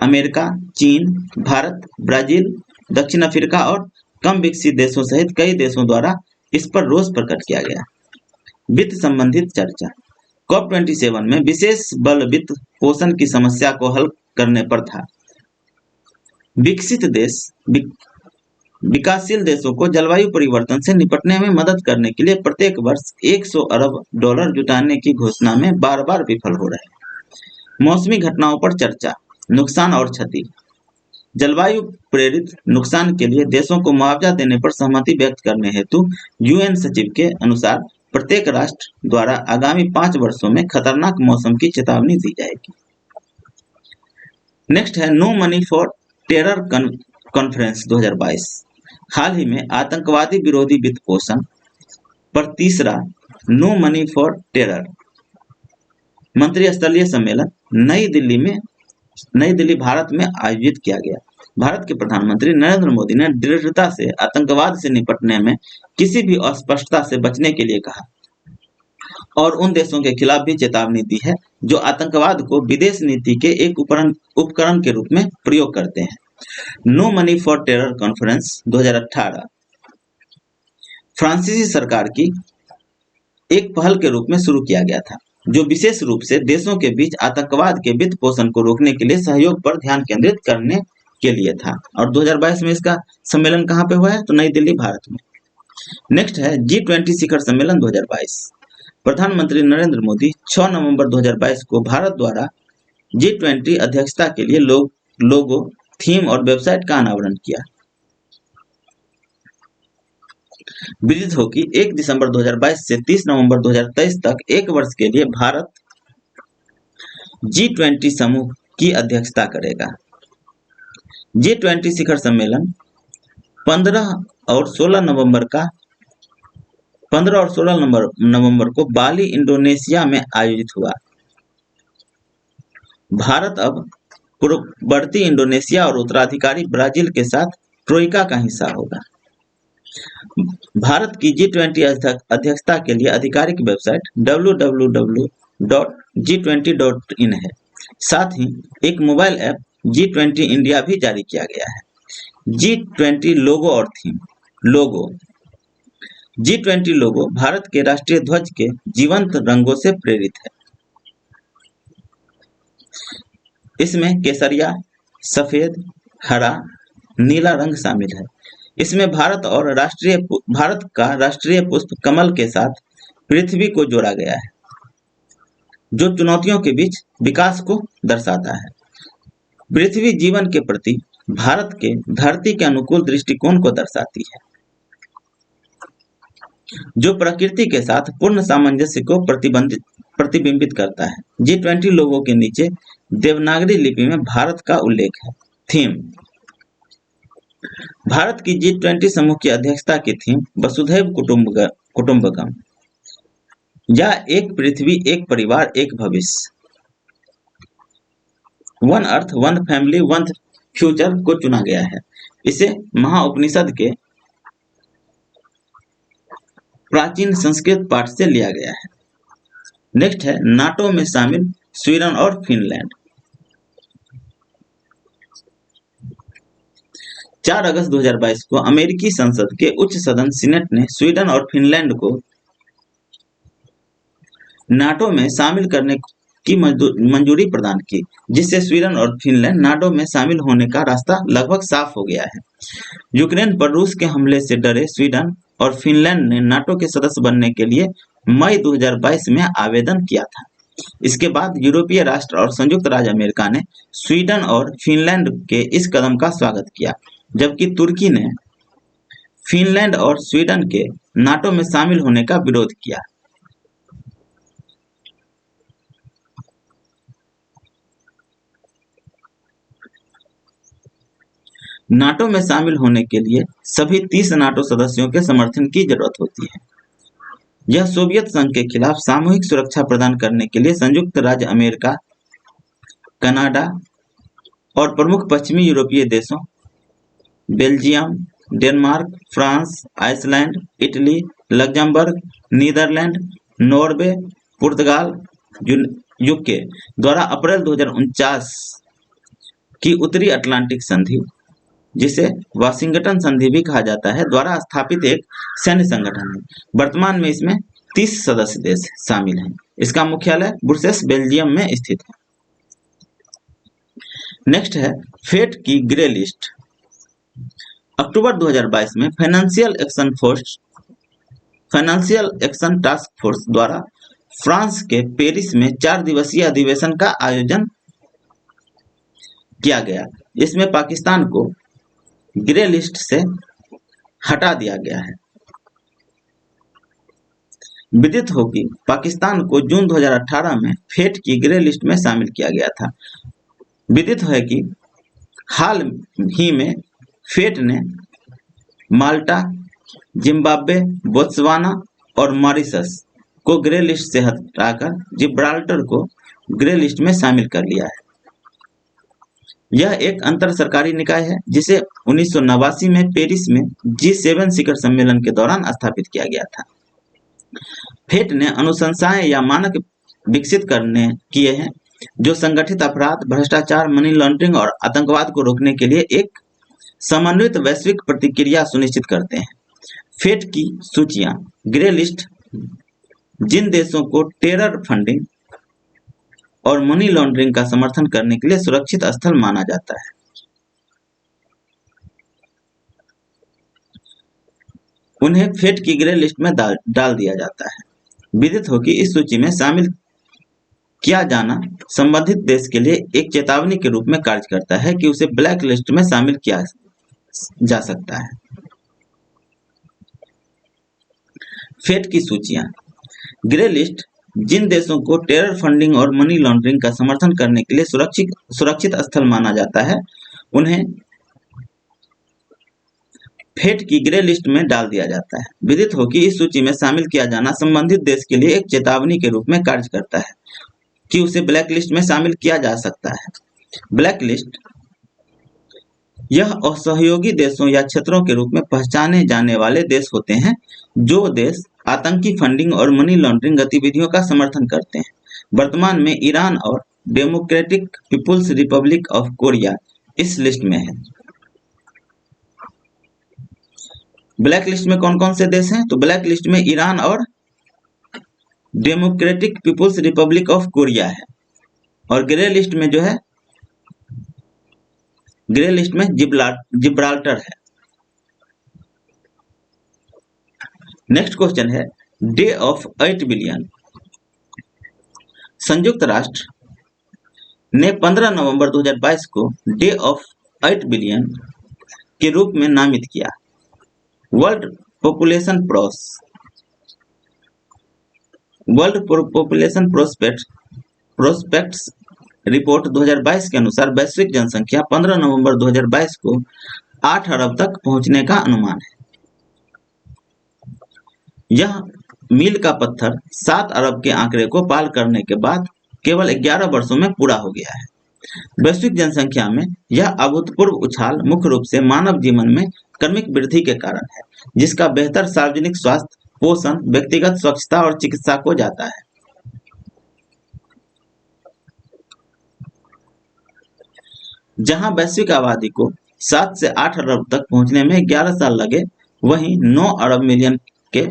S1: अमेरिका, चीन, भारत, ब्राजील, दक्षिण अफ्रीका और कम विकसित देशों सहित कई देशों द्वारा इस पर रोष प्रकट किया गया। वित्त संबंधित चर्चा COP27 में विशेष बल वित्त पोषण की समस्या को हल करने पर था। विकसित देश विकासशील देशों को जलवायु परिवर्तन से निपटने में मदद करने के लिए प्रत्येक वर्ष $100 अरब जुटाने की घोषणा में बार-बार विफल हो रहे हैं। मौसमी घटनाओं पर चर्चा, नुकसान और क्षति। जलवायु प्रेरित नुकसान के लिए देशों को मुआवजा देने पर सहमति व्यक्त करने हेतु UN सचिव के अनुसार प्रत्येक राष्ट्र द्वारा आगामी 5 वर्षों में खतरनाक मौसम की चेतावनी दी जाएगी। नेक्स्ट है no money for terror conference 2022। हाल ही में आतंकवादी विरोधी वित्त पोषण पर तीसरा नो मनी फॉर टेरर मंत्रिस्तरीय सम्मेलन नई दिल्ली भारत में आयोजित किया गया। भारत के प्रधानमंत्री नरेंद्र मोदी ने दृढ़ता से आतंकवाद से निपटने में किसी भी अस्पष्टता से बचने के लिए कहा और उन देशों के खिलाफ भी चेतावनी दी है जो आतंकवाद को विदेश नीति के एक उपकरण के रूप में प्रयोग करते हैं। No money for terror conference 2018 फ्रांसीसी सरकार की एक पहल के रूप में शुरू किया गया था, जो विशेष रूप से देशों के बीच आतंकवाद के वित्त पोषण को रोकने के लिए सहयोग पर ध्यान केंद्रित करने के लिए था। और 2022 में इसका सम्मेलन कहाँ पे हुआ है? तो नई दिल्ली, भारत में। नेक्स्ट है G20 शिखर सम्मेलन 2022। प्रधानमंत्री नरेंद्र मोदी 6 नवंबर 2022 को भारत द्वारा G20 अध्यक्षता के लिए लोगो, थीम और वेबसाइट का अनावरण किया। विदित हो कि 1 दिसंबर 2022 से 30 नवंबर 2023 तक एक वर्ष के लिए भारत G20 समूह की अध्यक्षता करेगा। G20 शिखर सम्मेलन 15 और 16 नवंबर को बाली, इंडोनेशिया में आयोजित हुआ। भारत अब पूर्ववर्ती इंडोनेशिया और उत्तराधिकारी ब्राजील के साथ ट्रोइका का हिस्सा होगा। भारत की G20 अध्यक्षता के लिए आधिकारिक वेबसाइट www.g20.in है। साथ ही एक मोबाइल ऐप G20 इंडिया भी जारी किया गया है। G20 लोगो और थीम। G20 लोगो भारत के राष्ट्रीय ध्वज के जीवंत रंगों से प्रेरित है। इसमें केसरिया, सफेद, हरा, नीला रंग शामिल है। इसमें भारत का राष्ट्रीय पुष्प कमल के साथ पृथ्वी को जोड़ा गया है, जो चुनौतियों के बीच विकास को दर्शाता है। पृथ्वी जीवन के प्रति भारत के धरती के अनुकूल दृष्टिकोण को दर्शाती है, जो प्रकृति के साथ पूर्ण सामंजस्य को प्रतिबिंबित करता है। G20 लोगों के नीचे देवनागरी लिपि में भारत का उल्लेख है। थीम। भारत की G20 समूह की अध्यक्षता की थीम वसुधैव कुटुंबकम या एक पृथ्वी एक परिवार एक भविष्य, one earth one family one future को चुना गया है। इसे महाउपनिषद के प्राचीन संस्कृत पाठ से लिया गया है। नेक्स्ट है नाटो में शामिल स्वीडन और फिनलैंड। 4 अगस्त 2022 को अमेरिकी संसद के उच्च सदन सीनेट ने स्वीडन और फिनलैंड को नाटो में शामिल करने की मंजूरी प्रदान की, जिससे स्वीडन और फिनलैंड नाटो में शामिल होने का रास्ता लगभग साफ हो गया है। यूक्रेन पर रूस के हमले से डरे स्वीडन और फिनलैंड ने नाटो के सदस्य बनने के लिए मई 2022 में आवेदन किया था। इसके बाद यूरोपीय राष्ट्र और संयुक्त राज्य अमेरिका ने स्वीडन और फिनलैंड के इस कदम का स्वागत किया, जबकि तुर्की ने फिनलैंड और स्वीडन के नाटो में शामिल होने का विरोध किया। नाटो में शामिल होने के लिए सभी 30 नाटो सदस्यों के समर्थन की जरूरत होती है। यह सोवियत संघ के खिलाफ सामूहिक सुरक्षा प्रदान करने के लिए संयुक्त राज्य अमेरिका, कनाडा और प्रमुख पश्चिमी यूरोपीय देशों Belgium, Denmark, France, Iceland, Italy, Luxembourg, Netherlands, Norway, पुर्तगाल, यूके द्वारा अप्रैल 2049 की उत्तरी अटलांटिक संधि, जिसे वाशिंगटन संधि भी कहा जाता है, द्वारा स्थापित एक सैन्य संगठन है। वर्तमान में इसमें 30 सदस्य देश शामिल हैं। इसका मुख्यालय ब्रुसेल्स, बेल्जियम में स्थित है। नेक्स्ट है फेट की ग्रे लिस्ट। अक्टूबर 2022 में फाइनेंशियल एक्शन टास्क फोर्स द्वारा फ्रांस के पेरिस में 4 दिवसीय अधिवेशन का आयोजन किया गया। इसमें पाकिस्तान को ग्रे लिस्ट से हटा दिया गया है। विदित हो कि पाकिस्तान को जून 2018 में फेट की ग्रे लिस्ट में शामिल किया गया था। विदित है कि हाल ही में फेट ने माल्टा, जिम्बाब्वे, बोत्सवाना और मॉरिशस को ग्रे लिस्ट से हटाकर जिब्राल्टर को ग्रे लिस्ट में शामिल कर लिया है। यह एक अंतर सरकारी निकाय है जिसे 1989 में पेरिस में G7 शिखर सम्मेलन के दौरान स्थापित किया गया था। फेट ने अनुशंसाएं या मानक विकसित करने किए हैं जो संगठित अपराध, भ्रष्टाचार, मनी लॉन्ड्रिंग और आतंकवाद को रोकने के लिए एक समन्वित वैश्विक प्रतिक्रिया सुनिश्चित करते हैं। फेट की सूचियां ग्रे लिस्ट जिन देशों को टेरर फंडिंग और मनी लॉन्ड्रिंग का समर्थन करने के लिए सुरक्षित स्थल माना जाता है। उन्हें फेट की ग्रे लिस्ट में डाल दिया जाता है। विदित हो कि इस सूची में शामिल किया जाना संबंधित देश के लिए एक चेतावनी के रूप में कार्य करता है कि उसे ब्लैक लिस्ट में शामिल किया जा सकता है। फेट की सूचियां ग्रे लिस्ट जिन देशों को टेरर फंडिंग और मनी लॉन्ड्रिंग का समर्थन करने के लिए सुरक्षित स्थल माना जाता है, उन्हें फेट की ग्रे लिस्ट में डाल दिया जाता है। विदित हो कि इस सूची में शामिल किया जाना संबंधित देश के लिए एक चेतावनी के रूप में कार्य करता है कि उसे ब्लैक लिस्ट में शामिल किया जा सकता है। ब्लैक लिस्ट यह असहयोगी देशों या क्षेत्रों के रूप में पहचाने जाने वाले देश होते हैं जो देश आतंकी फंडिंग और मनी लॉन्ड्रिंग गतिविधियों का समर्थन करते हैं। वर्तमान में ईरान और Democratic People's Republic of Korea इस लिस्ट में है। ब्लैक लिस्ट में कौन कौन से देश हैं? तो ब्लैक लिस्ट में ईरान और Democratic People's Republic of Korea है, और ग्रे लिस्ट में जो है, ग्रे लिस्ट में जिब्राल्टर है। नेक्स्ट क्वेश्चन है डे ऑफ 8 बिलियन। संयुक्त राष्ट्र ने 15 नवंबर 2022 को डे ऑफ 8 बिलियन के रूप में नामित किया। वर्ल्ड पॉपुलेशन प्रोस्पेक्ट्स रिपोर्ट 2022 के अनुसार वैश्विक जनसंख्या 15 नवंबर 2022 को 8 अरब तक पहुंचने का अनुमान है। यह मील का पत्थर 7 अरब के आंकड़े को पार करने के बाद केवल 11 वर्षों में पूरा हो गया है। वैश्विक जनसंख्या में यह अभूतपूर्व उछाल मुख्य रूप से मानव जीवन में क्रमिक वृद्धि के कारण है, जिसका बेहतर सार्वजनिक स्वास्थ्य, पोषण, व्यक्तिगत स्वच्छता और चिकित्सा को जाता है। जहां वैश्विक आबादी को 7 से 8 अरब तक पहुंचने में 11 साल लगे, वहीं 9 अरब मिलियन के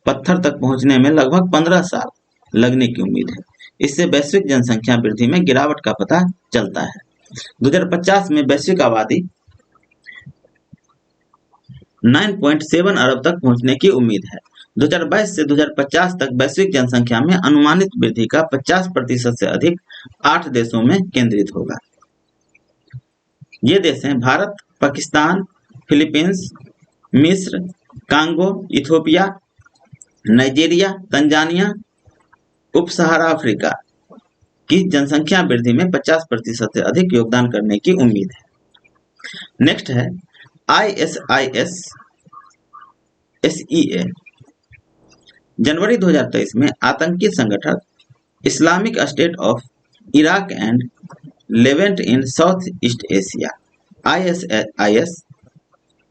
S1: पत्थर तक पहुंचने में लगभग 15 साल लगने की उम्मीद है। इससे वैश्विक जनसंख्या वृद्धि में गिरावट का पता चलता है। 2050 में वैश्विक आबादी 9.7 अरब तक पहुंचने की उम्मीद है। 2022 से 2050 तक वैश्विक जनसंख्या में अनुमानित वृद्धि का 50% से अधिक 8 देशों में केंद्रित होगा। ये देश हैं भारत, पाकिस्तान, फिलीपींस, मिस्र, कांगो, इथियोपिया, नाइजीरिया, तंजानिया। उप सहारा अफ्रीका की जनसंख्या वृद्धि में 50% से अधिक योगदान करने की उम्मीद है। नेक्स्ट है ISIS SEA। जनवरी 2023 में आतंकी संगठन Islamic state of Iraq and Levant in south east Asia ISIS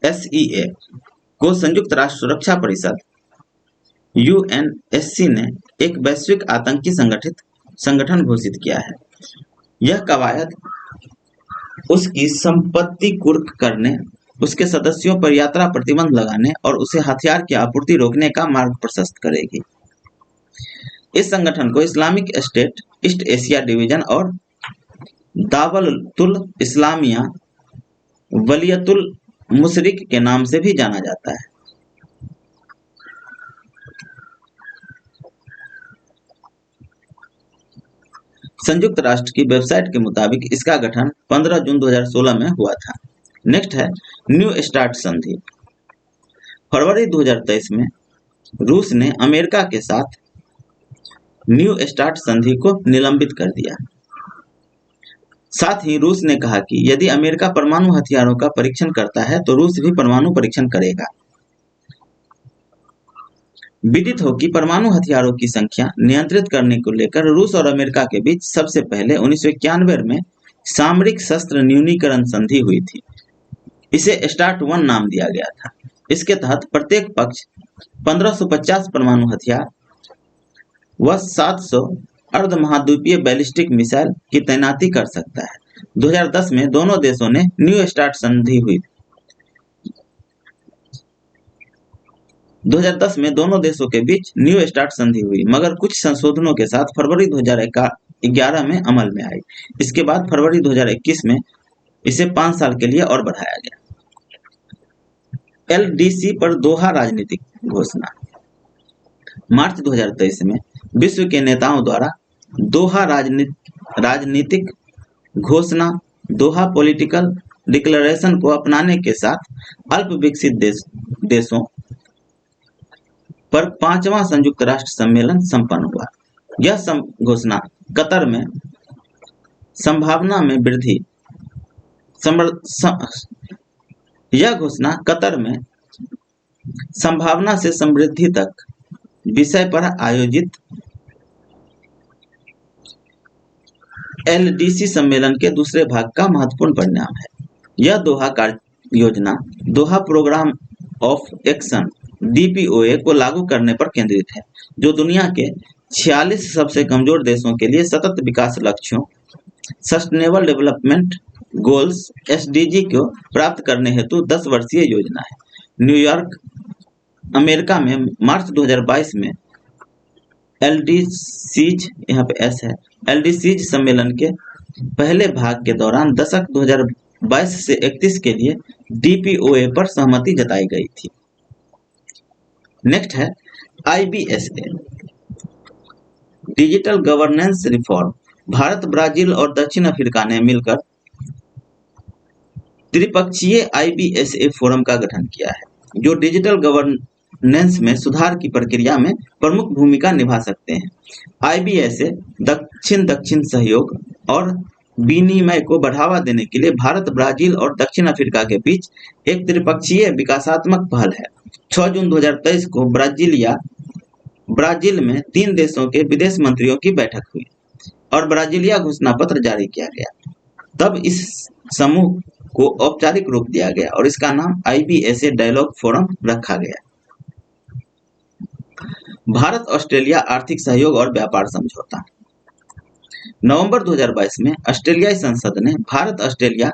S1: SEA को संयुक्त राष्ट्र सुरक्षा परिषद UNSC ने एक वैश्विक आतंकी संगठन घोषित किया है। यह कवायद उसकी संपत्ति कुर्क करने, उसके सदस्यों पर यात्रा प्रतिबंध लगाने और उसे हथियार की आपूर्ति रोकने का मार्ग प्रशस्त करेगी। इस संगठन को Islamic state east Asia division और दावलतुल इस्लामिया वलियतुल मुशरिक के नाम से भी जाना जाता है। संयुक्त राष्ट्र की वेबसाइट के मुताबिक इसका गठन 15 जून 2016 में हुआ था। नेक्स्ट है न्यू स्टार्ट संधि। फरवरी 2023 में रूस ने अमेरिका के साथ न्यू स्टार्ट संधि को निलंबित कर दिया। साथ ही रूस ने कहा कि यदि अमेरिका परमाणु हथियारों का परीक्षण करता है तो रूस भी परमाणु परीक्षण करेगा। विदित हो कि परमाणु हथियारों की संख्या नियंत्रित करने को लेकर रूस और अमेरिका के बीच सबसे पहले 1991 में सामरिक शस्त्र न्यूनीकरण संधि हुई थी। इसे स्टार्ट 1 नाम दिया गया था। इसके तहत प्रत्येक पक्ष 1550 परमाणु हथियार व 700 अर्धमहाद्वीपीय बैलिस्टिक मिसाइल की तैनाती कर सकता है। 2010 में दोनों देशों ने न्यू स्टार्ट संधि हुई। 2010 में दोनों देशों के बीच न्यू स्टार्ट संधि हुई, मगर कुछ संशोधनों के साथ फरवरी 2011 में अमल में आई। इसके बाद फरवरी 2021 में इसे 5 साल के लिए और बढ़ाया गया। LDC पर दोहा राजनीतिक घोषणा। मार्च 2023 में विश्व के नेताओं द्वारा दोहा राजनीतिक घोषणा, दोहा पॉलिटिकल डिक्लेरेशन को अपनाने के साथ अल्प विकसित देशों पर 5वां संयुक्त राष्ट्र सम्मेलन संपन्न हुआ। यह घोषणा कतर में संभावना में वृद्धि यह घोषणा कतर में संभावना से समृद्धि तक विषय पर आयोजित LDC सम्मेलन के दूसरे भाग का महत्वपूर्ण परिणाम है। यह दोहा कार्य योजना, दोहा प्रोग्राम ऑफ एक्शन DPOA को लागू करने पर केंद्रित है, जो दुनिया के 46 सबसे कमजोर देशों के लिए सतत विकास लक्ष्यों सस्टेनेबल डेवलपमेंट गोल्स SDG को प्राप्त करने हेतु 10 वर्षीय योजना है। न्यूयॉर्क, अमेरिका में मार्च 2022 में LDCs, यहाँ पे S है, LDCs सम्मेलन के पहले भाग के दौरान दशक 2022 से 31 के लिए DPOA पर सहमति जताई गई थी। नेक्स्ट है IBSA, digital governance reform. Bharat, Brazil और दक्षिण अफ्रीका ने मिलकर त्रिपक्षीय IBSA फोरम का गठन किया है, जो डिजिटल गवर्नेंस में सुधार की प्रक्रिया में प्रमुख भूमिका निभा सकते हैं। IBSA दक्षिण-दक्षिण सहयोग और विनिमय को बढ़ावा देने के लिए भारत, ब्राजील और दक्षिण अफ्रीका के बीच एक त्रिपक्षीय विकासात्मक पहल है। 6 जून 2023 को ब्राजील में 3 देशों के विदेश मंत्रियों की बैठक हुई और ब्राजीलिया घोषणा पत्र जारी किया गया। तब इस समूह को औपचारिक रूप दिया गया और इसका नाम IBSA डायलॉग फोरम रखा गया। भारत ऑस्ट्रेलिया आर्थिक सहयोग और व्यापार समझौता। नवंबर 2022 में ऑस्ट्रेलियाई संसद ने भारत ऑस्ट्रेलिया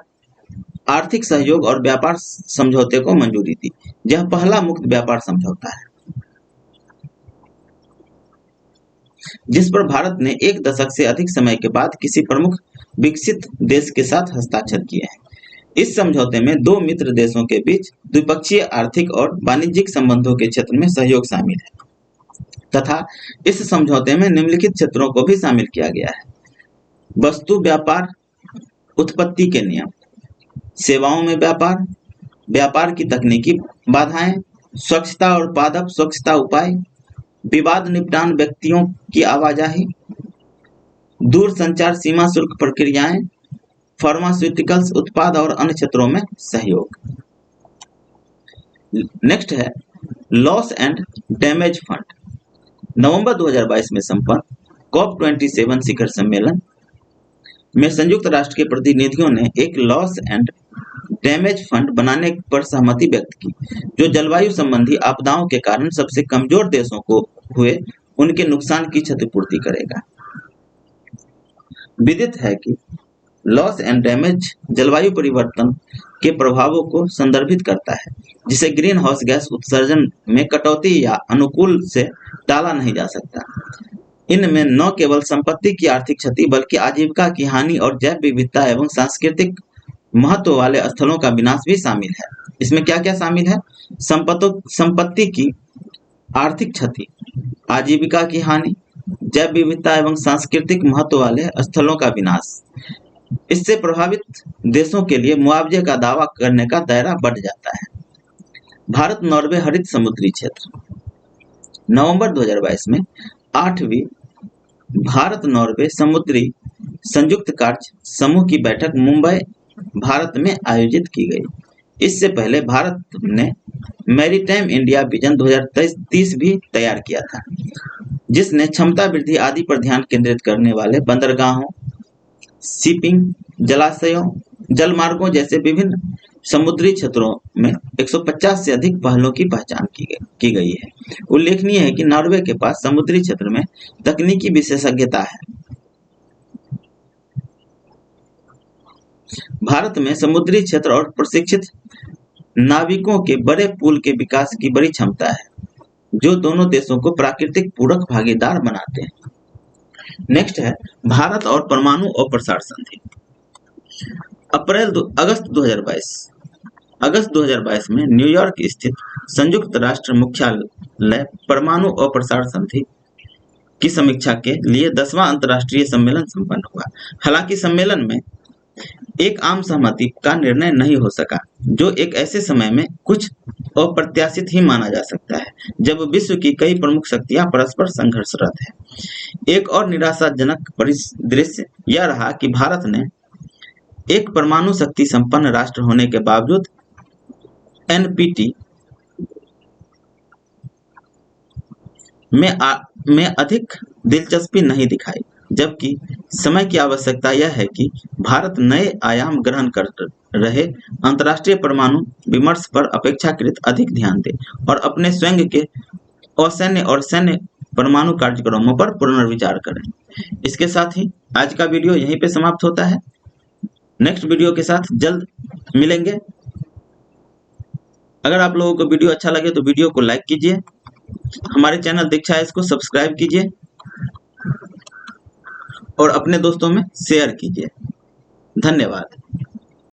S1: आर्थिक सहयोग और व्यापार समझौते को मंजूरी दी। यह पहला मुक्त व्यापार समझौता है जिस पर भारत ने 1 दशक से अधिक समय के बाद किसी प्रमुख विकसित देश के साथ हस्ताक्षर किए हैं। इस समझौते में 2 मित्र देशों के बीच द्विपक्षीय आर्थिक और वाणिज्यिक संबंधों के क्षेत्र में सहयोग शामिल है तथा इस समझौते में निम्नलिखित क्षेत्रों को भी शामिल किया गया है: वस्तु व्यापार, उत्पत्ति के नियम, सेवाओं में व्यापार, व्यापार की तकनीकी बाधाएं, स्वच्छता और पादप स्वच्छता उपाय, विवाद निपटान, व्यक्तियों की आवाजाही, दूर संचार सीमा शुल्क प्रक्रियाएं, फार्मास्यूटिकल्स उत्पाद और अन्य क्षेत्रों में सहयोग। नेक्स्ट है लॉस एंड डैमेज फंड। नवंबर 2022 में संपन्न COP27 शिखर सम्मेलन में संयुक्त राष्ट्र के प्रतिनिधियों ने एक लॉस एंड डैमेज फंड बनाने पर सहमति व्यक्त की, जो जलवायु संबंधी आपदाओं के कारण सबसे कमजोर देशों को हुए उनके नुकसान की क्षतिपूर्ति करेगा। विदित है कि लॉस एंड डैमेज जलवायु परिवर्तन के प्रभावों को संदर्भित करता है, जिसे ग्रीन हाउस गैस उत्सर्जन में कटौती या अनुकूल से टाला नहीं जा सकता। इनमें न केवल संपत्ति की आर्थिक क्षति बल्कि आजीविका की हानि और जैव विविधता एवं सांस्कृतिक महत्व वाले स्थलों का विनाश भी शामिल है। इसमें क्या क्या शामिल है? संपत्ति की आर्थिक क्षति, आजीविका की हानि, जैव विविधता एवं सांस्कृतिक महत्व वाले स्थलों का विनाश। इससे प्रभावित देशों के लिए मुआवजे का दावा करने का दायरा बढ़ जाता है। भारत नॉर्वे हरित समुद्री क्षेत्र। नवंबर 2022 में 8वीं भारत नॉर्वे समुद्री संयुक्त कार्य समूह की बैठक मुंबई, भारत में आयोजित की गई। इससे पहले भारत ने मैरीटाइम इंडिया विजन 2030 भी तैयार किया था, जिसने क्षमता वृद्धि आदि पर ध्यान केंद्रित करने वाले बंदरगाहों, शिपिंग, जलाशयों, जलमार्गों जैसे विभिन्न समुद्री क्षेत्रों में 150 से अधिक पहलों की पहचान की गई है। उल्लेखनीय है कि नॉर्वे के पास समुद्री क्षेत्र में तकनीकी विशेषज्ञता है। भारत में समुद्री क्षेत्र और प्रशिक्षित नाविकों के बड़े पूल के विकास की बड़ी क्षमता है, जो दोनों देशों को प्राकृतिक पूरक भागीदार बनाते हैं। नेक्स्ट है भारत और परमाणु अप्रसार संधि। अगस्त 2022 में न्यूयॉर्क स्थित संयुक्त राष्ट्र मुख्यालय परमाणु अप्रसार संधि की समीक्षा के लिए 10वां अंतर्राष्ट्रीय सम्मेलन संपन्न हुआ। हालांकि सम्मेलन में एक आम सहमति का निर्णय नहीं हो सका, जो एक ऐसे समय में कुछ अप्रत्याशित ही माना जा सकता है, जब विश्व की कई प्रमुख शक्तियां परस्पर संघर्षरत है। एक और निराशाजनक परिदृश्य यह रहा कि भारत ने एक परमाणु शक्ति संपन्न राष्ट्र होने के बावजूद NPT में अधिक दिलचस्पी नहीं दिखाई, जबकि समय की आवश्यकता यह है कि भारत नए आयाम ग्रहण कर रहे अंतर्राष्ट्रीय परमाणु विमर्श पर अपेक्षाकृत अधिक ध्यान दे और अपने स्वयं के असैन्य और सैन्य परमाणु कार्यक्रमों पर पुनर्विचार करें। इसके साथ ही आज का वीडियो यहीं पे समाप्त होता है। नेक्स्ट वीडियो के साथ जल्द मिलेंगे। अगर आप लोगों को वीडियो अच्छा लगे तो वीडियो को लाइक कीजिए, हमारे चैनल दीक्षा इसको सब्सक्राइब कीजिए और अपने दोस्तों में शेयर कीजिए। धन्यवाद।